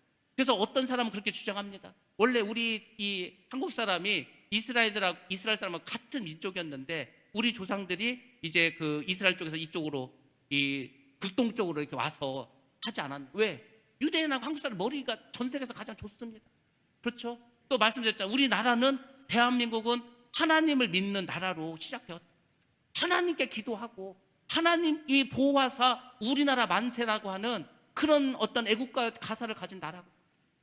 그래서 어떤 사람은 그렇게 주장합니다. 원래 우리 이 한국 사람이 이스라엘 사람하고 같은 민족이었는데 우리 조상들이 이제 그 이스라엘 쪽에서 이쪽으로 이 극동 쪽으로 이렇게 와서 하지 않았나? 왜? 유대인하고 한국 사람 머리가 전 세계에서 가장 좋습니다. 그렇죠? 또 말씀드렸잖아요. 우리나라는 대한민국은 하나님을 믿는 나라로 시작되었다. 하나님께 기도하고 하나님이 보호하사 우리나라 만세라고 하는 그런 어떤 애국가 가사를 가진 나라고.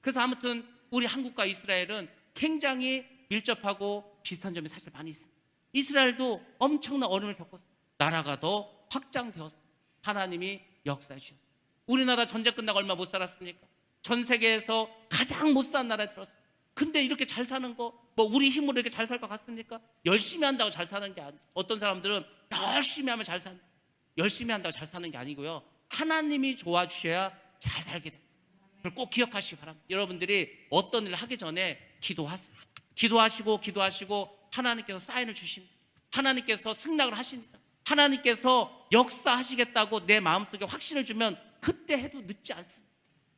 그래서 아무튼 우리 한국과 이스라엘은 굉장히 밀접하고 비슷한 점이 사실 많이 있습니다. 이스라엘도 엄청난 어려움을 겪었어요. 나라가 더 확장되었어요. 하나님이 역사해 주셨어요. 우리나라 전쟁 끝나고 얼마 못 살았습니까? 전 세계에서 가장 못 사는 나라에 들었어요. 근데 이렇게 잘 사는 거, 뭐 우리 힘으로 이렇게 잘 살 것 같습니까? 열심히 한다고 잘 사는 게 아니에요. 어떤 사람들은 열심히 하면 잘 사는, 열심히 한다고 잘 사는 게 아니고요. 하나님이 도와주셔야 잘 살게 됩니다. 그걸 꼭 기억하시기 바랍니다. 여러분들이 어떤 일을 하기 전에 기도하세요. 기도하시고 하나님께서 사인을 주십니다. 하나님께서 승낙을 하십니다. 하나님께서 역사하시겠다고 내 마음속에 확신을 주면 그때 해도 늦지 않습니다.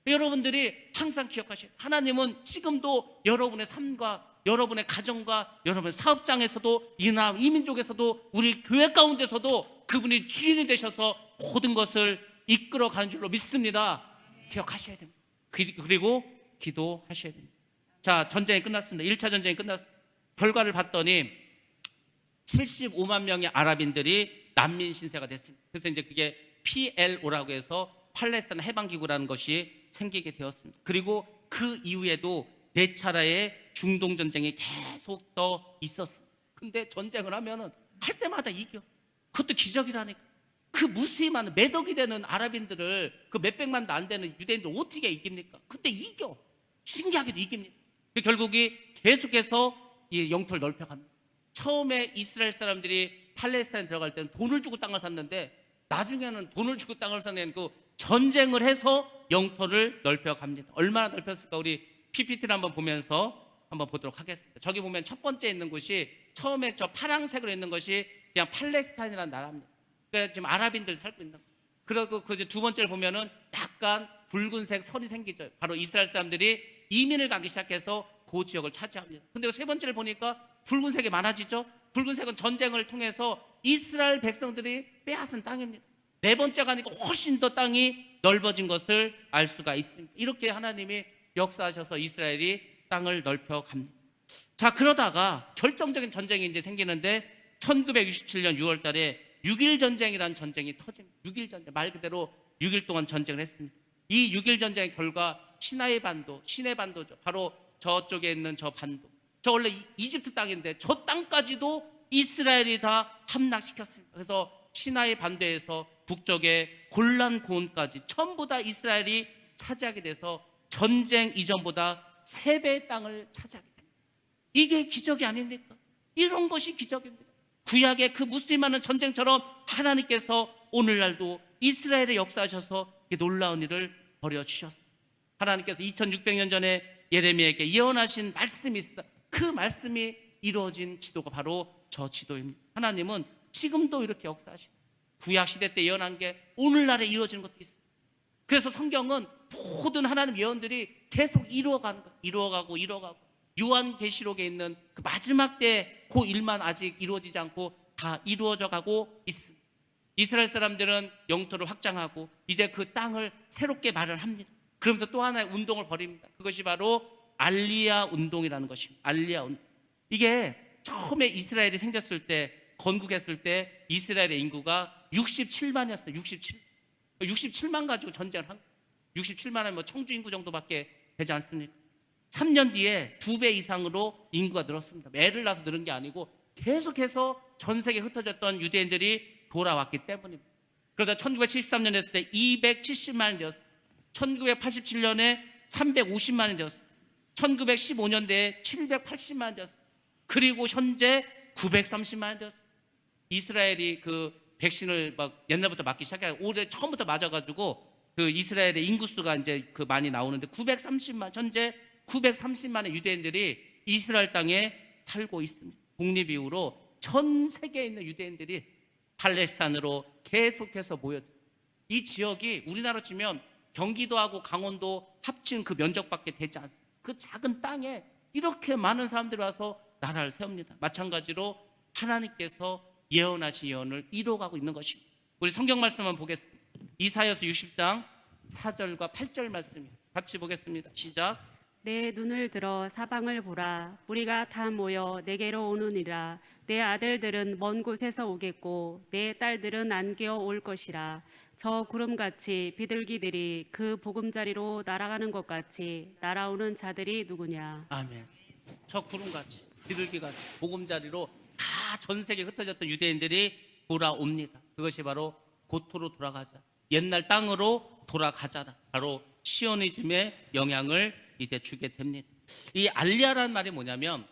여러분들이 항상 기억하셔야 돼요. 하나님은 지금도 여러분의 삶과 여러분의 가정과 여러분의 사업장에서도 이 민족에서도 우리 교회 가운데서도 그분이 주인이 되셔서 모든 것을 이끌어가는 줄로 믿습니다. 기억하셔야 됩니다. 그리고 기도하셔야 됩니다. 자, 전쟁이 끝났습니다. 1차 전쟁이 끝났습니다. 결과를 봤더니 75만 명의 아랍인들이 난민 신세가 됐습니다. 그래서 이제 그게 PLO라고 해서 팔레스타인 해방기구라는 것이 생기게 되었습니다. 그리고 그 이후에도 4차례의 중동 전쟁이 계속 더 있었습니다. 근데 전쟁을 하면은 할 때마다 이겨. 그것도 기적이라니까. 그 무수히만 매덕이 되는 아랍인들을 그 몇백만도 안 되는 유대인들 어떻게 이깁니까? 근데 이겨. 신기하게도 이깁니다. 결국이 계속해서 이 영토를 넓혀갑니다. 처음에 이스라엘 사람들이 팔레스타인 들어갈 때는 돈을 주고 땅을 샀는데 나중에는 돈을 주고 땅을 사는 그 전쟁을 해서 영토를 넓혀갑니다. 얼마나 넓혔을까? 우리 PPT를 한번 보면서 한번 보도록 하겠습니다. 저기 보면 첫 번째 있는 곳이 처음에 저 파란색으로 있는 것이 그냥 팔레스타인이라는 나라입니다. 그러니까 지금 아랍인들 살고 있는 거예요. 그리고 그 두 번째를 보면은 약간 붉은색 선이 생기죠. 바로 이스라엘 사람들이 이민을 가기 시작해서 그 지역을 차지합니다. 근데 세 번째를 보니까 붉은색이 많아지죠. 붉은색은 전쟁을 통해서 이스라엘 백성들이 빼앗은 땅입니다. 네 번째 가니까 훨씬 더 땅이 넓어진 것을 알 수가 있습니다. 이렇게 하나님이 역사하셔서 이스라엘이 땅을 넓혀 갑니다. 자, 그러다가 결정적인 전쟁이 이제 생기는데 1967년 6월 달에 6.1 전쟁이라는 전쟁이 터집니다. 6.1 전쟁, 말 그대로 6일 동안 전쟁을 했습니다. 이 6.1 전쟁의 결과 시나이 반도죠. 바로 저쪽에 있는 저 반도. 저 원래 이집트 땅인데 저 땅까지도 이스라엘이 다 함락시켰습니다. 그래서 시나이 반도에서 북쪽의 골란 고원까지 전부 다 이스라엘이 차지하게 돼서 전쟁 이전보다 3배의 땅을 차지하게 됩니다. 이게 기적이 아닙니까? 이런 것이 기적입니다. 구약의 그 무수히 많은 전쟁처럼 하나님께서 오늘날도 이스라엘에 역사하셔서 놀라운 일을 벌여주셨습니다. 하나님께서 2600년 전에 예레미야에게 예언하신 말씀이 있습니다. 그 말씀이 이루어진 지도가 바로 저 지도입니다. 하나님은 지금도 이렇게 역사하십니다. 구약 시대 때 예언한 게 오늘날에 이루어지는 것도 있습니다. 그래서 성경은 모든 하나님 예언들이 계속 이루어가는 거예요. 이루어가고 요한계시록에 있는 그 마지막 때 그 일만 아직 이루어지지 않고 다 이루어져 가고 있습니다. 이스라엘 사람들은 영토를 확장하고 이제 그 땅을 새롭게 마련합니다. 그러면서 또 하나의 운동을 벌입니다. 그것이 바로 알리야 운동이라는 것입니다. 알리야 운동. 이게 처음에 이스라엘이 생겼을 때, 건국했을 때 이스라엘의 인구가 67만이었어요. 67만 가지고 전쟁을 한 거예요. 67만은 뭐 청주 인구 정도밖에 되지 않습니까? 3년 뒤에 2배 이상으로 인구가 늘었습니다. 애를 낳아서 늘은 게 아니고 계속해서 전 세계에 흩어졌던 유대인들이 돌아왔기 때문입니다. 그러다 1973년 됐을 때 270만이 되었습니다. 1987년에 350만이 되었습니다. 1915년대에 780만이 되었습니다. 그리고 현재 930만이 되었습니다. 이스라엘이 그 백신을 막 옛날부터 맞기 시작해서 올해 처음부터 맞아가지고 그 이스라엘의 인구수가 이제 그 많이 나오는데 930만, 현재 930만의 유대인들이 이스라엘 땅에 살고 있습니다. 독립 이후로 전 세계에 있는 유대인들이 팔레스타인으로 계속해서 모여듭니다. 이 지역이 우리나라 치면 경기도하고 강원도 합친 그 면적밖에 되지 않습니다. 그 작은 땅에 이렇게 많은 사람들이 와서 나라를 세웁니다. 마찬가지로 하나님께서 예언하신 예언을 이루어가고 있는 것입니다. 우리 성경 말씀 한번 보겠습니다. 이사야서 60장 4절과 8절 말씀입니다. 같이 보겠습니다. 시작.
내 눈을 들어 사방을 보라. 무리가 다 모여 내게로 오느니라. 내 아들들은 먼 곳에서 오겠고 내 딸들은 안겨 올 것이라. 저 구름같이 비둘기들이 그 보금자리로 날아가는 것 같이 날아오는 자들이 누구냐.
아멘. 저 구름같이 비둘기같이 보금자리로 다 전 세계에 흩어졌던 유대인들이 돌아옵니다. 그것이 바로 고토로 돌아가자, 옛날 땅으로 돌아가자, 바로 시오니즘의 영향을 이제 주게 됩니다. 이 알리아라는 말이 뭐냐면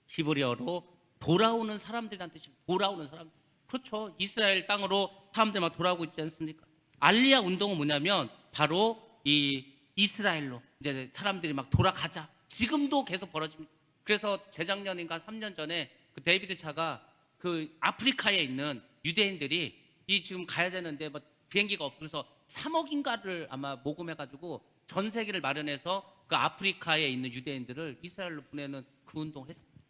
히브리어로 돌아오는 사람들이란 뜻입니다. 돌아오는 사람. 그렇죠. 이스라엘 땅으로 사람들 막 돌아오고 있지 않습니까? 알리아 운동은 뭐냐면 바로 이 이스라엘로 이제 사람들이 막 돌아가자. 지금도 계속 벌어집니다. 그래서 재작년인가 3년 전에 그 데이비드 차가 그 아프리카에 있는 유대인들이 이 지금 가야 되는데 뭐 비행기가 없어서 3억인가를 아마 모금해가지고 전 세계를 마련해서 그 아프리카에 있는 유대인들을 이스라엘로 보내는 그 운동을 했습니다.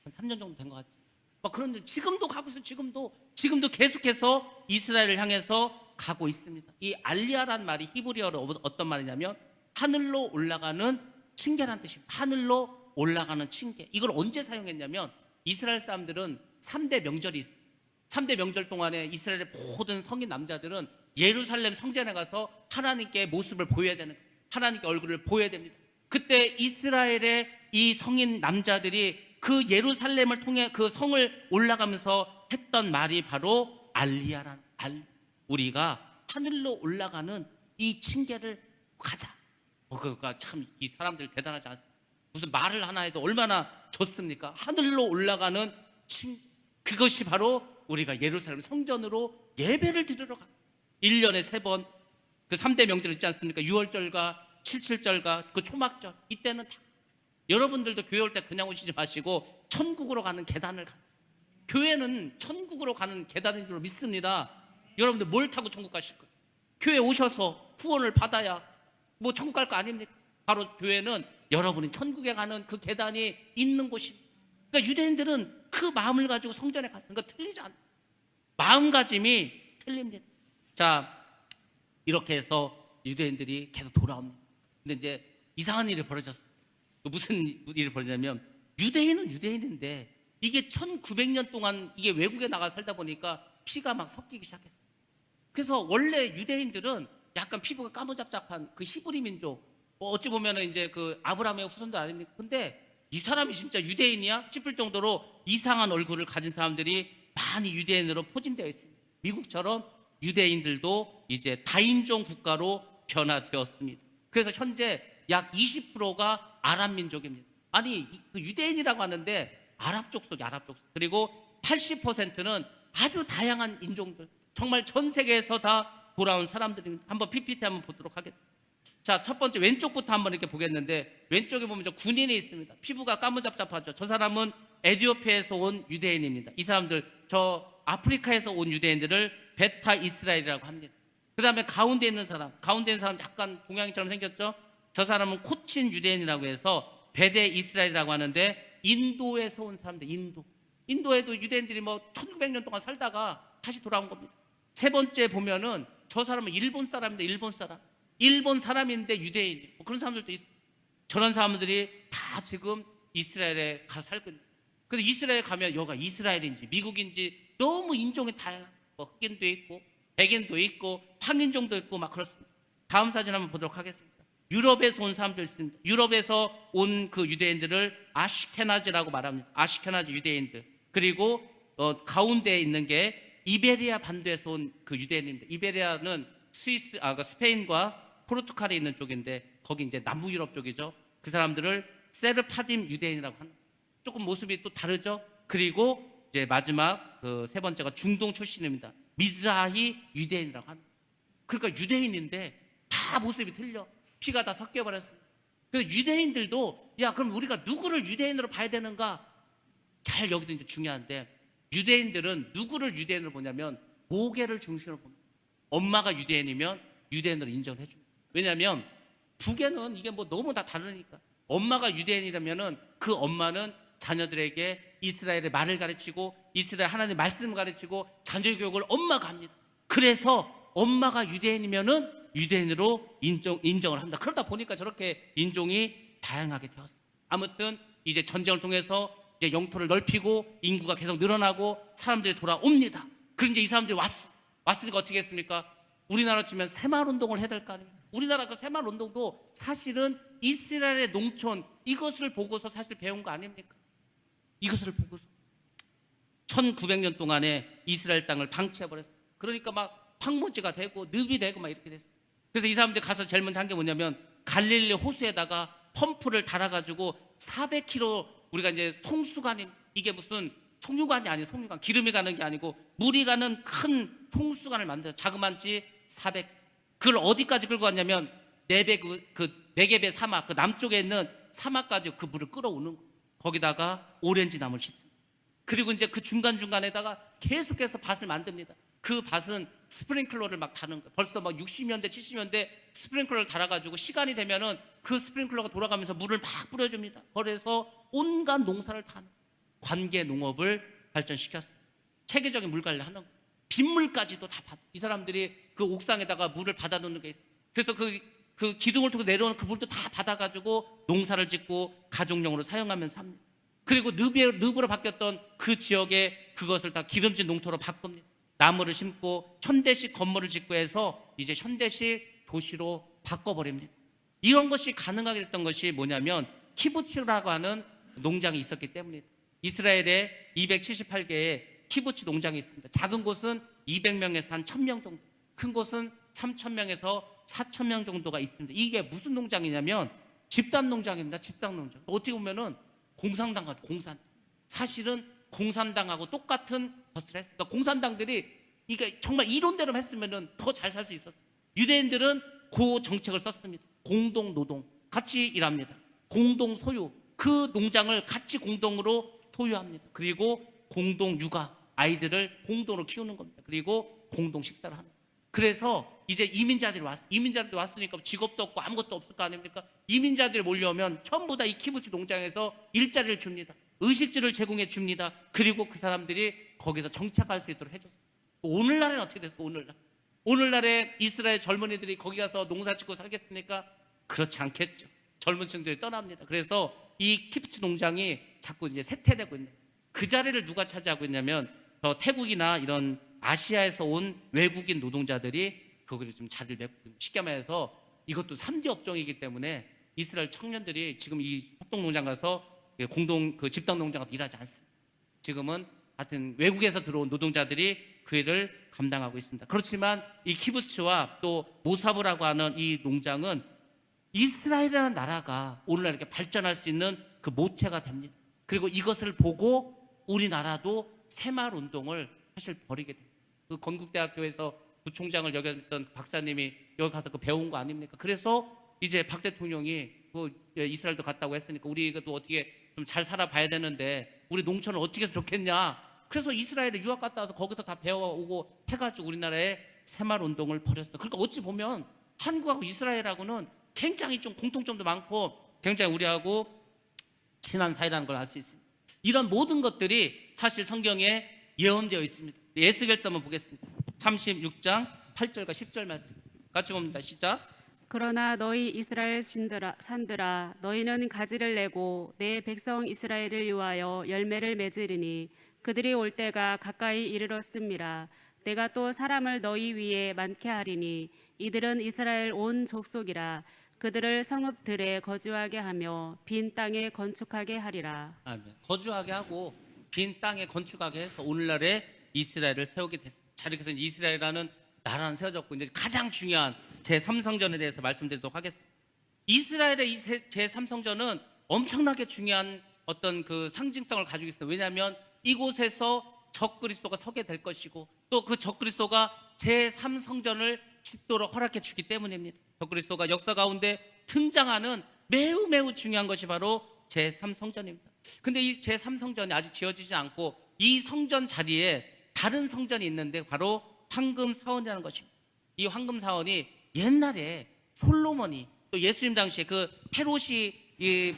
한 3년 정도 된 것 같죠. 막 그런데 지금도 가고 있어요. 지금도 계속해서 이스라엘을 향해서 가고 있습니다. 이 알리아란 말이 히브리어로 어떤 말이냐면 하늘로 올라가는 층계란 뜻입니다. 하늘로 올라가는 층계. 이걸 언제 사용했냐면 이스라엘 사람들은 3대 명절이 있어요. 3대 명절 동안에 이스라엘의 모든 성인 남자들은 예루살렘 성전에 가서 하나님께 모습을 보여야 되는, 하나님께 얼굴을 보여야 됩니다. 그때 이스라엘의 이 성인 남자들이 그 예루살렘을 통해 그 성을 올라가면서 했던 말이 바로 알리야란 우리가 하늘로 올라가는 이 층계를 가자. 그러니까 참 이 사람들 대단하지 않습니까? 무슨 말을 하나 해도 얼마나 좋습니까? 하늘로 올라가는 층, 그것이 바로 우리가 예루살렘 성전으로 예배를 드리러 가. 1년에 3번 그 3대 명절 있지 않습니까? 6월절과 77절과 그 초막절, 이때는 다 여러분들도 교회 올 때 그냥 오시지 마시고 천국으로 가는 계단을 가. 교회는 천국으로 가는 계단인 줄 믿습니다. 여러분들 뭘 타고 천국 가실 거예요? 교회 오셔서 후원을 받아야 뭐 천국 갈 거 아닙니까? 바로 교회는 여러분이 천국에 가는 그 계단이 있는 곳입니다. 그러니까 유대인들은 그 마음을 가지고 성전에 갔으니까 틀리지 않아요. 마음가짐이 틀립니다. 자, 이렇게 해서 유대인들이 계속 돌아옵니다. 근데 이제 이상한 일이 벌어졌어요. 무슨 일이 벌어졌냐면 유대인은 유대인인데 이게 1900년 동안 이게 외국에 나가 살다 보니까 피가 막 섞이기 시작했어요. 그래서 원래 유대인들은 약간 피부가 까무잡잡한 그 히브리 민족, 어찌 보면은 이제 그 아브라함의 후손들 아닙니까? 근데 이 사람이 진짜 유대인이야 싶을 정도로 이상한 얼굴을 가진 사람들이 많이 유대인으로 포진되어 있습니다. 미국처럼 유대인들도 이제 다인종 국가로 변화되었습니다. 그래서 현재 약 20%가 아랍 민족입니다. 아니 그 유대인이라고 하는데 아랍 족속. 그리고 80%는 아주 다양한 인종들, 정말 전 세계에서 다 돌아온 사람들입니다. 한번 PPT 한번 보도록 하겠습니다. 자, 첫 번째 왼쪽부터 한번 이렇게 보겠는데, 왼쪽에 보면 저 군인이 있습니다. 피부가 까무잡잡하죠. 저 사람은 에티오피아에서 온 유대인입니다. 이 사람들, 저 아프리카에서 온 유대인들을 베타 이스라엘이라고 합니다. 그 다음에 가운데 있는 사람 약간 동양인처럼 생겼죠. 저 사람은 코친 유대인이라고 해서 베데 이스라엘이라고 하는데 인도에서 온 사람들. 인도에도 유대인들이 뭐 1900년 동안 살다가 다시 돌아온 겁니다. 세 번째 보면은 저 사람은 일본 사람인데 일본 사람인데 유대인, 뭐 그런 사람들도 있어요. 저런 사람들이 다 지금 이스라엘에 가서 살고 있는. 근데 이스라엘 가면 여기가 이스라엘인지 미국인지 너무 인종이 다양한, 뭐 흑인도 있고 백인도 있고 황인종도 있고 막 그렇습니다. 다음 사진 한번 보도록 하겠습니다. 유럽에서 온 사람도 있습니다. 유럽에서 온 그 유대인들을 아시케나즈라고 말합니다. 아시케나즈 유대인들. 그리고 가운데에 있는 게 이베리아 반도에서 온 그 유대인입니다. 이베리아는 스페인과 포르투갈에 있는 쪽인데 거기 이제 남부 유럽 쪽이죠. 그 사람들을 세르파딤 유대인이라고 하는, 조금 모습이 또 다르죠. 그리고 이제 마지막 그 세 번째가 중동 출신입니다. 미즈하히 유대인이라고 하는. 그러니까 유대인인데 다 모습이 틀려. 피가 다 섞여 버렸어요. 그래서 유대인들도 야, 그럼 우리가 누구를 유대인으로 봐야 되는가? 잘 여기도 이제 중요한데, 유대인들은 누구를 유대인으로 보냐면 모계를 중심으로 봅니다. 엄마가 유대인이면 유대인으로 인정을 해줍니다. 왜냐하면 북에는 이게 뭐 너무 다 다르니까. 엄마가 유대인이라면은 그 엄마는 자녀들에게 이스라엘의 말을 가르치고 이스라엘 하나님의 말씀을 가르치고 자녀 교육을 엄마가 합니다. 그래서 엄마가 유대인이면은 유대인으로 인정을 합니다. 그러다 보니까 저렇게 인종이 다양하게 되었어요. 아무튼 이제 전쟁을 통해서 이제 영토를 넓히고 인구가 계속 늘어나고 사람들이 돌아옵니다. 그럼 이제 이 사람들이 왔으니까 어떻게 했습니까? 우리나라 치면 새마을운동을 해야 될 거 아닙니까? 우리나라 그 새마을운동도 사실은 이스라엘의 농촌 이것을 보고서 사실 배운 거 아닙니까? 이것을 보고서 1900년 동안에 이스라엘 땅을 방치해버렸어요. 그러니까 막 황무지가 되고 늪이 되고 막 이렇게 됐어요. 그래서 이 사람들이 가서 제일 먼저 한 게 뭐냐면 갈릴리 호수에다가 펌프를 달아가지고 400km 우리가 이제 송수관이 이게 무슨 송유관이 아니에요. 송유관 기름이 가는 게 아니고 물이 가는 큰 송수관을 만들어 자그만치 400. 그걸 어디까지 끌고 갔냐면 네게베 사막 그 남쪽에 있는 사막까지 그 물을 끌어오는 거. 거기다가 오렌지 나무를 심습니다. 그리고 이제 그 중간중간에다가 계속해서 밭을 만듭니다. 그 밭은 스프링클러를 막 다는 거예요. 벌써 막 60년대 70년대 스프링클러를 달아가지고 시간이 되면은 그 스프링클러가 돌아가면서 물을 막 뿌려줍니다. 그래서 온갖 농사를 타는 관계 농업을 발전시켰어요. 체계적인 물 관리하는 거예요. 빗물까지도 다 받아. 이 사람들이 그 옥상에다가 물을 받아놓는 게 있어요. 그래서 그 기둥을 통해 내려오는 그 물도 다 받아가지고 농사를 짓고 가족용으로 사용하면서 합니다. 그리고 늪으로 바뀌었던 그 지역에 그것을 다 기름진 농토로 바꿉니다. 나무를 심고 현대식 건물을 짓고 해서 이제 현대식 도시로 바꿔버립니다. 이런 것이 가능하게 됐던 것이 뭐냐면 키부츠라고 하는 농장이 있었기 때문입니다. 이스라엘에 278개의 키부츠 농장이 있습니다. 작은 곳은 200명에서 한 1000명 정도, 큰 곳은 3000명에서 4000명 정도가 있습니다. 이게 무슨 농장이냐면 집단 농장입니다. 집단 농장. 어떻게 보면은 공산당 같아. 사실은 공산당하고 똑같은 것을 했어요. 그러니까 공산당들이 이게 정말 이론대로 했으면은 더 잘 살 수 있었어요. 유대인들은 그 정책을 썼습니다. 공동 노동, 같이 일합니다. 공동 소유, 그 농장을 같이 공동으로 소유합니다. 그리고 공동 육아, 아이들을 공동으로 키우는 겁니다. 그리고 공동 식사를 하는 거예요. 그래서 이제 이민자들이 왔으니까 직업도 없고 아무것도 없을 거 아닙니까? 이민자들이 몰려오면 전부 다 이 키부츠 농장에서 일자리를 줍니다. 의식주를 제공해 줍니다. 그리고 그 사람들이 거기서 정착할 수 있도록 해줬어요. 오늘날에는 어떻게 됐어? 오늘날에 이스라엘 젊은이들이 거기 가서 농사 짓고 살겠습니까? 그렇지 않겠죠. 젊은 층들이 떠납니다. 그래서 이 키부츠 농장이 자꾸 이제 쇠퇴되고 있는, 그 자리를 누가 차지하고 있냐면 저 태국이나 이런 아시아에서 온 외국인 노동자들이 거기를 좀 자리를 맺고 있는. 쉽게 말해서 이것도 3D 업종이기 때문에 이스라엘 청년들이 지금 이 협동농장 가서 공동 그 집단 농장 가서 일하지 않습니다. 지금은 하여튼 외국에서 들어온 노동자들이 그 일을 감당하고 있습니다. 그렇지만 이 키부츠와 또 모사브라고 하는 이 농장은 이스라엘이라는 나라가 오늘날 이렇게 발전할 수 있는 그 모체가 됩니다. 그리고 이것을 보고 우리나라도 새마을 운동을 사실 벌이게 됩니다. 그 건국대학교에서 부총장을 역였던 박사님이 여기 가서 그 배운 거 아닙니까? 그래서 이제 박 대통령이 그 이스라엘도 갔다고 했으니까 우리가 또 어떻게 좀 잘 살아봐야 되는데 우리 농촌을 어떻게 해서 좋겠냐. 그래서 이스라엘에 유학 갔다 와서 거기서 다 배워오고 해가지고 우리나라에 새마을 운동을 벌였어요. 그러니까 어찌 보면 한국하고 이스라엘하고는 굉장히 좀 공통점도 많고 굉장히 우리하고 친한 사이라는 걸 알 수 있습니다. 이런 모든 것들이 사실 성경에 예언되어 있습니다. 에스겔서 한번 보겠습니다. 36장 8절과 10절 말씀 같이 봅니다. 시작.
그러나 너희 이스라엘 산들아 너희는 가지를 내고 내 백성 이스라엘을 위하여 열매를 맺으리니 그들이 올 때가 가까이 이르렀음이라. 내가 또 사람을 너희 위에 많게 하리니 이들은 이스라엘 온 족속이라. 그들을 성읍들에 거주하게 하며 빈 땅에 건축하게 하리라.
아멘. 거주하게 하고 빈 땅에 건축하게 해서 오늘날에 이스라엘을 세우게 됐습니다. 자, 이렇게 해서 이스라엘이라는 나라는 세워졌고 이제 가장 중요한 제3성전에 대해서 말씀드리도록 하겠습니다. 이스라엘의 이 제3성전은 엄청나게 중요한 어떤 그 상징성을 가지고 있어요. 왜냐하면 이곳에서 적그리스도가 서게 될 것이고 또 그 적그리스도가 제3성전을 짓도록 허락해 주기 때문입니다. 적그리스도가 역사 가운데 등장하는 매우 중요한 것이 바로 제3성전입니다. 근데 이 제3성전이 아직 지어지지 않고 이 성전 자리에 다른 성전이 있는데 바로 황금사원이라는 것입니다. 이 황금사원이 옛날에 솔로몬이 또 예수님 당시에 그 헤롯이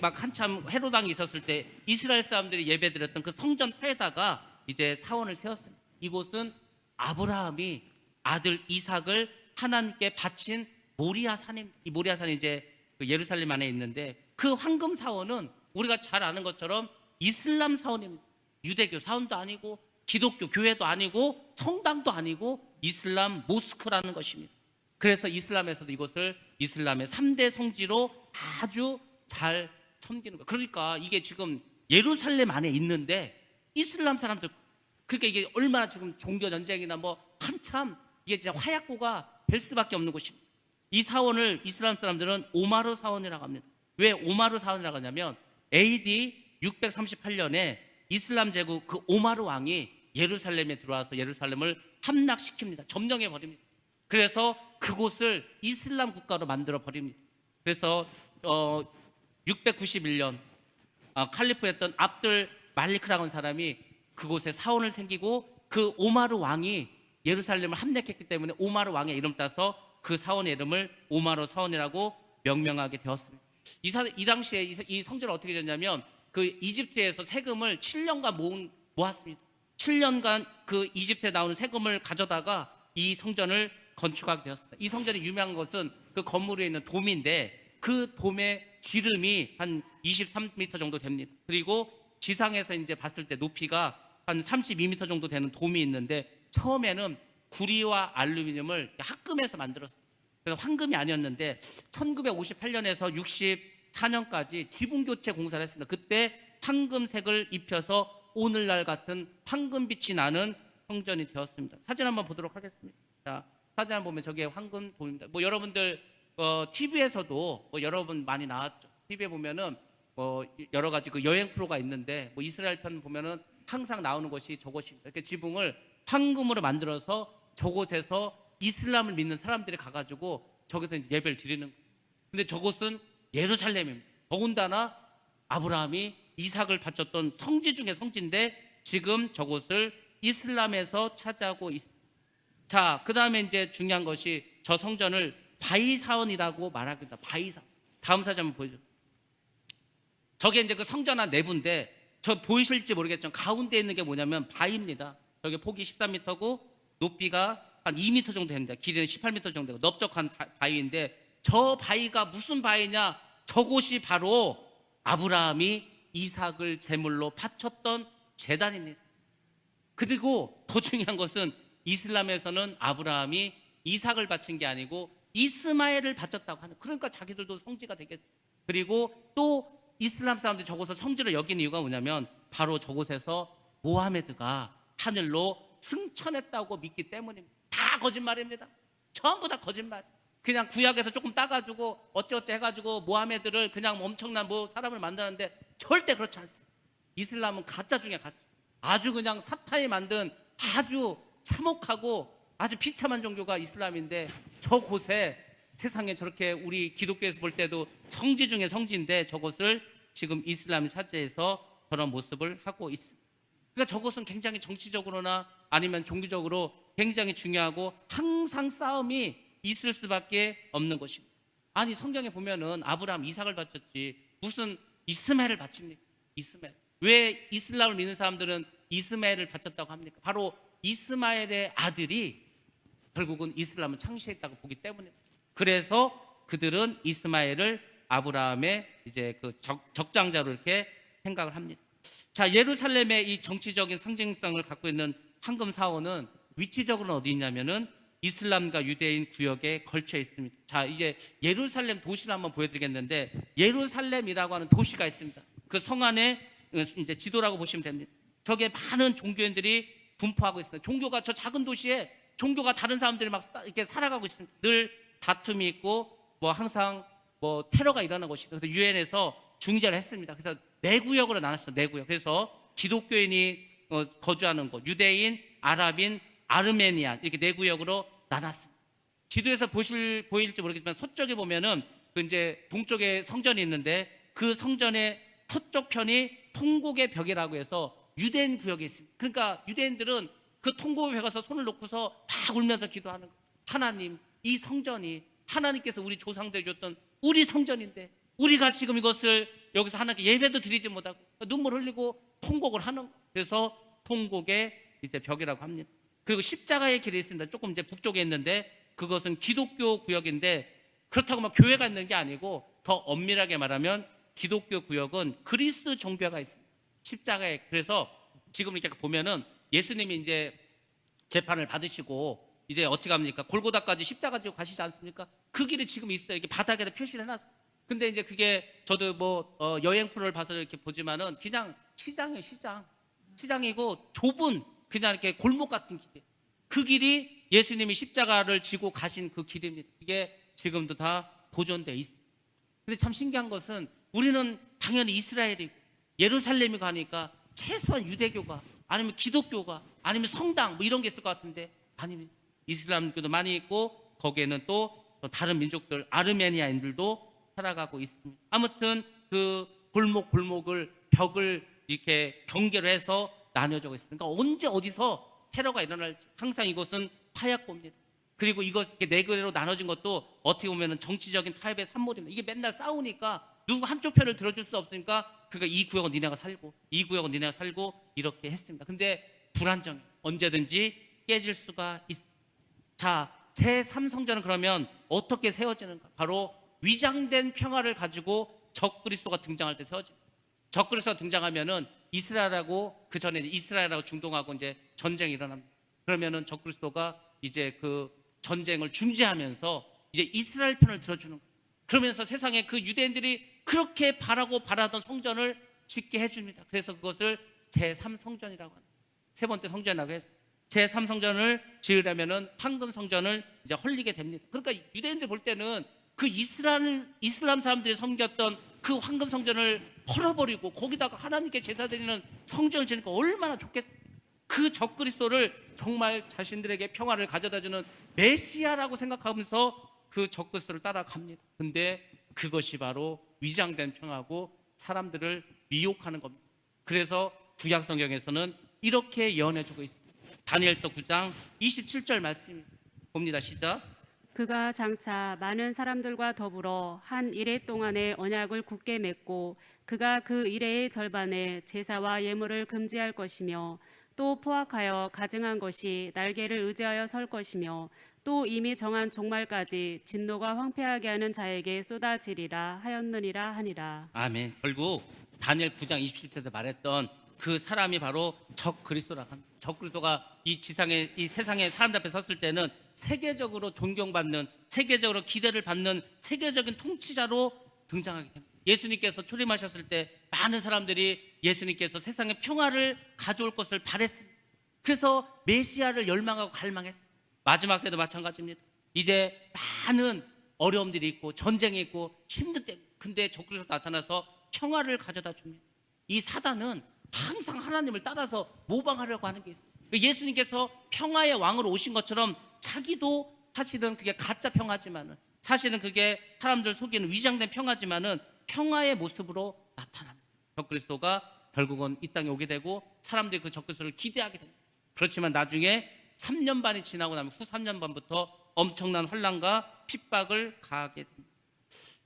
막 한참 헤롯 왕이 있었을 때 이스라엘 사람들이 예배드렸던 그 성전 터에다가 이제 사원을 세웠습니다. 이곳은 아브라함이 아들 이삭을 하나님께 바친 모리아 산입니다. 이 모리아 산이 이제 그 예루살렘 안에 있는데 그 황금 사원은 우리가 잘 아는 것처럼 이슬람 사원입니다. 유대교 사원도 아니고 기독교 교회도 아니고 성당도 아니고 이슬람 모스크라는 것입니다. 그래서 이슬람에서도 이것을 이슬람의 3대 성지로 아주 잘 섬기는 거예요. 그러니까 이게 지금 예루살렘 안에 있는데 이슬람 사람들, 그러니까 이게 얼마나 지금 종교 전쟁이나 뭐 한참 이게 진짜 화약고가 될 수밖에 없는 곳입니다. 이 사원을 이슬람 사람들은 오마르 사원이라고 합니다. 왜 오마르 사원이라고 하냐면 AD 638년에 이슬람 제국 그 오마르 왕이 예루살렘에 들어와서 예루살렘을 함락시킵니다. 점령해 버립니다. 그래서 그곳을 이슬람 국가로 만들어 버립니다. 그래서 691년 칼리프였던 압들 말리크라고 하는 사람이 그곳에 사원을 생기고 그 오마르 왕이 예루살렘을 함락했기 때문에 오마르 왕의 이름 따서 그 사원의 이름을 오마르 사원이라고 명명하게 되었습니다. 이 당시에 이 성전을 어떻게 지었냐면 그 이집트에서 세금을 7년간 모았습니다. 7년간 그 이집트에 나오는 세금을 가져다가 이 성전을 건축하게 되었습니다. 이 성전이 유명한 것은 그 건물에 있는 돔인데 그 돔의 지름이 한 23m 정도 됩니다. 그리고 지상에서 이제 봤을 때 높이가 한 32m 정도 되는 돔이 있는데 처음에는 구리와 알루미늄을 합금해서 만들었어요. 그래서 황금이 아니었는데 1958년에서 64년까지 지붕교체 공사를 했습니다. 그때 황금색을 입혀서 오늘날 같은 황금빛이 나는 성전이 되었습니다. 사진 한번 보도록 하겠습니다. 자, 사진 한번 보면 저게 황금 돔입니다. 뭐 여러분들 TV에서도 뭐 여러 번 많이 나왔죠. TV에 보면은 여러 가지 그 여행 프로가 있는데 뭐 이스라엘 편 보면은 항상 나오는 것이 저곳입니다. 이렇게 지붕을 황금으로 만들어서 저곳에서 이슬람을 믿는 사람들이 가가지고 저기서 이제 예배를 드리는 거예요. 근데 저곳은 예루살렘입니다. 더군다나 아브라함이 이삭을 바쳤던 성지 중에 성지인데 지금 저곳을 이슬람에서 차지하고 있습니다. 자, 그 다음에 이제 중요한 것이 저 성전을 바이사원이라고 말하기도 합니다. 바이사원. 다음 사진 한번 보여줘. 저게 이제 그 성전 안 내부인데 저 보이실지 모르겠지만 가운데 있는 게 뭐냐면 바위입니다. 저게 폭이 13m고 높이가 한 2m 정도 됩니다. 길이는 18m 정도 되고 넓적한 바위인데 저 바위가 무슨 바위냐? 저곳이 바로 아브라함이 이삭을 제물로 바쳤던 제단입니다. 그리고 더 중요한 것은 이슬람에서는 아브라함이 이삭을 바친 게 아니고 이스마엘을 바쳤다고 하는, 그러니까 자기들도 성지가 되겠죠. 그리고 또 이슬람 사람들이 저곳을 성지로 여기는 이유가 뭐냐면 바로 저곳에서 모하메드가 하늘로 승천했다고 믿기 때문입니다. 다 거짓말입니다. 전부 다 거짓말. 그냥 구약에서 조금 따가지고 어찌어찌 해가지고 모하메드를 그냥 엄청난 뭐 사람을 만드는데 절대 그렇지 않습니다. 이슬람은 가짜 중에 가짜. 아주 그냥 사탄이 만든 아주 참혹하고 아주 비참한 종교가 이슬람인데 저곳에 세상에 저렇게 우리 기독교에서 볼 때도 성지 중에 성지인데 저것을 지금 이슬람이 차지해서 저런 모습을 하고 있습니다. 그러니까 저것은 굉장히 정치적으로나 아니면 종교적으로 굉장히 중요하고 항상 싸움이 있을 수밖에 없는 것입니다. 아니 성경에 보면은 아브라함 이삭을 바쳤지 무슨 이스마엘을 바칩니까? 이스마엘. 왜 이슬람을 믿는 사람들은 이스마엘을 바쳤다고 합니까? 바로 이스마엘의 아들이 결국은 이슬람을 창시했다고 보기 때문에, 그래서 그들은 이스마엘을 아브라함의 이제 그 적장자로 이렇게 생각을 합니다. 자, 예루살렘의 이 정치적인 상징성을 갖고 있는 황금 사원은 위치적으로는 어디 있냐면은 이슬람과 유대인 구역에 걸쳐 있습니다. 자, 이제 예루살렘 도시를 한번 보여드리겠는데 예루살렘이라고 하는 도시가 있습니다. 그 성 안에 이제 지도라고 보시면 됩니다. 저게 많은 종교인들이 분포하고 있습니다. 종교가 저 작은 도시에 종교가 다른 사람들이 막 이렇게 살아가고 있습니다. 늘 다툼이 있고 뭐 항상 뭐 테러가 일어나고 있습니다. 그래서 유엔에서 중재를 했습니다. 그래서 네 구역으로 나눴어요. 네 구역. 그래서 기독교인이 거주하는 곳, 유대인, 아랍인, 아르메니안 이렇게 네 구역으로 나눴습니다. 지도에서 보일지 모르겠지만 서쪽에 보면은 그 이제 동쪽에 성전이 있는데 그 성전의 서쪽 편이 통곡의 벽이라고 해서 유대인 구역이 있습니다. 그러니까 유대인들은 그 통곡의 벽에서 손을 놓고서 막 울면서 기도하는 거예요. 하나님, 이 성전이 하나님께서 우리 조상들 줬던 우리 성전인데 우리가 지금 이것을 여기서 하나님께 예배도 드리지 못하고 눈물 흘리고 통곡을 하는 거예요. 그래서 통곡의 이제 벽이라고 합니다. 그리고 십자가의 길이 있습니다. 조금 이제 북쪽에 있는데 그것은 기독교 구역인데 그렇다고 막 교회가 있는 게 아니고 더 엄밀하게 말하면 기독교 구역은 그리스 종교가 있습니다. 십자가에. 그래서 지금 이렇게 보면은 예수님이 이제 재판을 받으시고 이제 어떻게 합니까? 골고다까지 십자가 지고 가시지 않습니까? 그 길이 지금 있어요. 이렇게 바닥에다 표시를 해놨어요. 근데 이제 그게 저도 뭐 여행 프로를 봐서 이렇게 보지만은 그냥 시장이에요, 시장. 시장이고 좁은 그냥 이렇게 골목 같은 길이에요. 그 길이 예수님이 십자가를 지고 가신 그 길입니다. 이게 지금도 다 보존되어 있어요. 근데 참 신기한 것은 우리는 당연히 이스라엘이고 예루살렘이 가니까 최소한 유대교가 아니면 기독교가 아니면 성당 뭐 이런 게 있을 것 같은데 아닙니다. 이슬람교도 많이 있고 거기에는 또 다른 민족들 아르메니아인들도 살아가고 있습니다. 아무튼 그 골목을 벽을 이렇게 경계를 해서 나뉘어져 있습니다. 그러니까 언제 어디서 테러가 일어날지 항상 이것은 파약고입니다. 그리고 이것 네 개로 나눠진 것도 어떻게 보면 정치적인 타협의 산물입니다. 이게 맨날 싸우니까 누구 한쪽 편을 들어줄 수 없으니까 그러니까 이 구역은 니네가 살고 이 구역은 니네가 살고 이렇게 했습니다. 근데 불안정해. 언제든지 깨질 수가 있습니다. 자, 제3성전은 그러면 어떻게 세워지는가? 바로 위장된 평화를 가지고 적그리스도가 등장할 때 세워집니다. 적그리스도가 등장하면은 이스라엘하고 그 전에 이스라엘하고 중동하고 이제 전쟁이 일어납니다. 그러면은 적그리스도가 이제 그 전쟁을 중재하면서 이제 이스라엘 편을 들어주는 거예요. 그러면서 세상에 그 유대인들이 그렇게 바라던 성전을 짓게 해줍니다. 그래서 그것을 제3성전이라고 합니다. 세 번째 성전이라고 해서 제3성전을 지으려면은 황금 성전을 이제 헐리게 됩니다. 그러니까 유대인들 볼 때는 그 이슬람 사람들이 섬겼던 그 황금 성전을 헐어버리고 거기다가 하나님께 제사 드리는 성전을 지으니까 얼마나 좋겠어요. 그 적그리스도를 정말 자신들에게 평화를 가져다주는 메시아라고 생각하면서 그 적그리스도를 따라갑니다. 근데 그것이 바로 위장된 평화고 사람들을 미혹하는 겁니다. 그래서 구약 성경에서는 이렇게 예언해주고 있습니다. 다니엘서 9장 27절 말씀 봅니다. 시작.
그가 장차 많은 사람들과 더불어 한 이레 동안의 언약을 굳게 맺고 그가 그 이레의 절반에 제사와 예물을 금지할 것이며 또 포악하여 가증한 것이 날개를 의지하여 설 것이며 또 이미 정한 종말까지 진노가 황폐하게 하는 자에게 쏟아지리라 하였느니라 하니라.
아멘. 결국 다니엘 9장 27절에 말했던 그 사람이 바로 적그리스도라고 합니다. 적그리스도가 이 지상에 이 세상에 사람들 앞에 섰을 때는 세계적으로 존경받는 세계적으로 기대를 받는 세계적인 통치자로 등장하게 됩니다. 예수님께서 초림하셨을 때 많은 사람들이 예수님께서 세상에 평화를 가져올 것을 바랬습니다. 그래서 메시아를 열망하고 갈망했어요. 마지막 때도 마찬가지입니다. 이제 많은 어려움들이 있고 전쟁이 있고 힘든 때 근데 적그리스도 나타나서 평화를 가져다 줍니다. 이 사단은 항상 하나님을 따라서 모방하려고 하는 게 있어요. 예수님께서 평화의 왕으로 오신 것처럼 자기도 사실은 그게 가짜 평화지만은 사실은 그게 사람들 속이는 위장된 평화지만은 평화의 모습으로 나타납니다. 적그리스도가 결국은 이 땅에 오게 되고 사람들이 그 적그리스도를 기대하게 됩니다. 그렇지만 나중에 3년 반이 지나고 나면 후 3년 반부터 엄청난 환난과 핍박을 가하게 됩니다.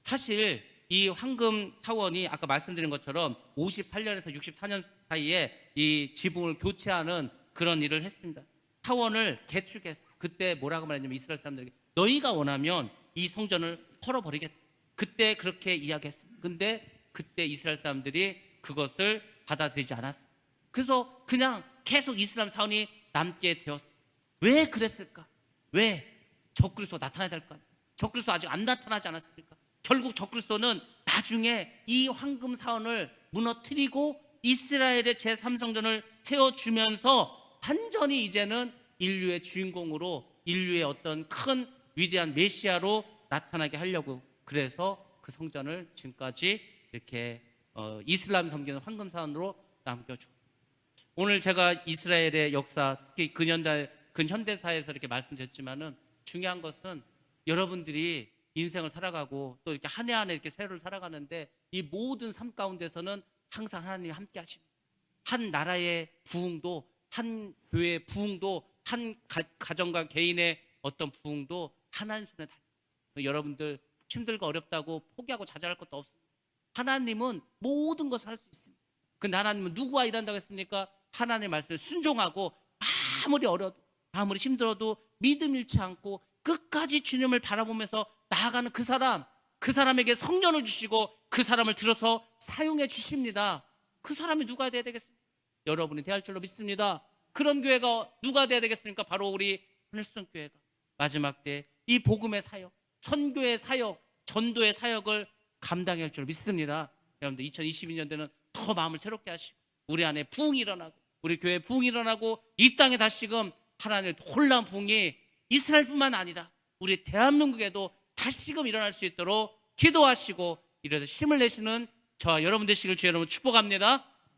사실 이 황금 사원이 아까 말씀드린 것처럼 58년에서 64년 사이에 이 지붕을 교체하는 그런 일을 했습니다. 사원을 개축했어요. 그때 뭐라고 말했냐면 이스라엘 사람들에게 너희가 원하면 이 성전을 헐어버리겠다. 그때 그렇게 이야기했습니다. 근데 그때 이스라엘 사람들이 그것을 받아들이지 않았어요. 그래서 그냥 계속 이슬람 사원이 남게 되었어요. 왜 그랬을까? 왜? 적그리스도가 나타나야 될까? 적그리스도 아직 안 나타나지 않았습니까? 결국 적그리스도는 나중에 이 황금 사원을 무너뜨리고 이스라엘의 제3성전을 세워주면서 완전히 이제는 인류의 주인공으로 인류의 어떤 큰 위대한 메시아로 나타나게 하려고 그래서 그 성전을 지금까지 이렇게 이슬람 섬기는 황금 사원으로 남겨주고 오늘 제가 이스라엘의 역사 특히 근현대사에서 이렇게 말씀드렸지만은 중요한 것은 여러분들이 인생을 살아가고 또 이렇게 한 해 한 해 이렇게 세월을 살아가는데 이 모든 삶 가운데서는 항상 하나님이 함께 하십니다. 한 나라의 부흥도 한 교회의 부흥도 한 가정과 개인의 어떤 부흥도 하나님 손에 달려. 여러분들 힘들고 어렵다고 포기하고 좌절할 것도 없습니다. 하나님은 모든 것을 할 수 있습니다. 근데 하나님은 누구와 일한다고 했습니까? 하나님의 말씀에 순종하고 아무리 어려도 아무리 힘들어도 믿음 잃지 않고 끝까지 주님을 바라보면서 나아가는 그 사람에게 성령을 주시고 그 사람을 들어서 사용해 주십니다. 그 사람이 누가 돼야 되겠습니까? 여러분이 돼야 할 줄로 믿습니다. 그런 교회가 누가 돼야 되겠습니까? 바로 우리 하늘성 교회가 마지막 때 이 복음의 사역, 선교의 사역, 전도의 사역을 감당해야 할 줄로 믿습니다. 여러분들 2022년도에는 더 마음을 새롭게 하시고 우리 안에 부흥이 일어나고 우리 교회에 부흥이 일어나고 이 땅에 다시금 하나님의 놀라운 부흥이 이스라엘뿐만 아니라 우리 대한민국에도 다시금 일어날 수 있도록 기도하시고 이래서 힘을 내시는 저와 여러분 되시길 주의 이름으로 축복합니다.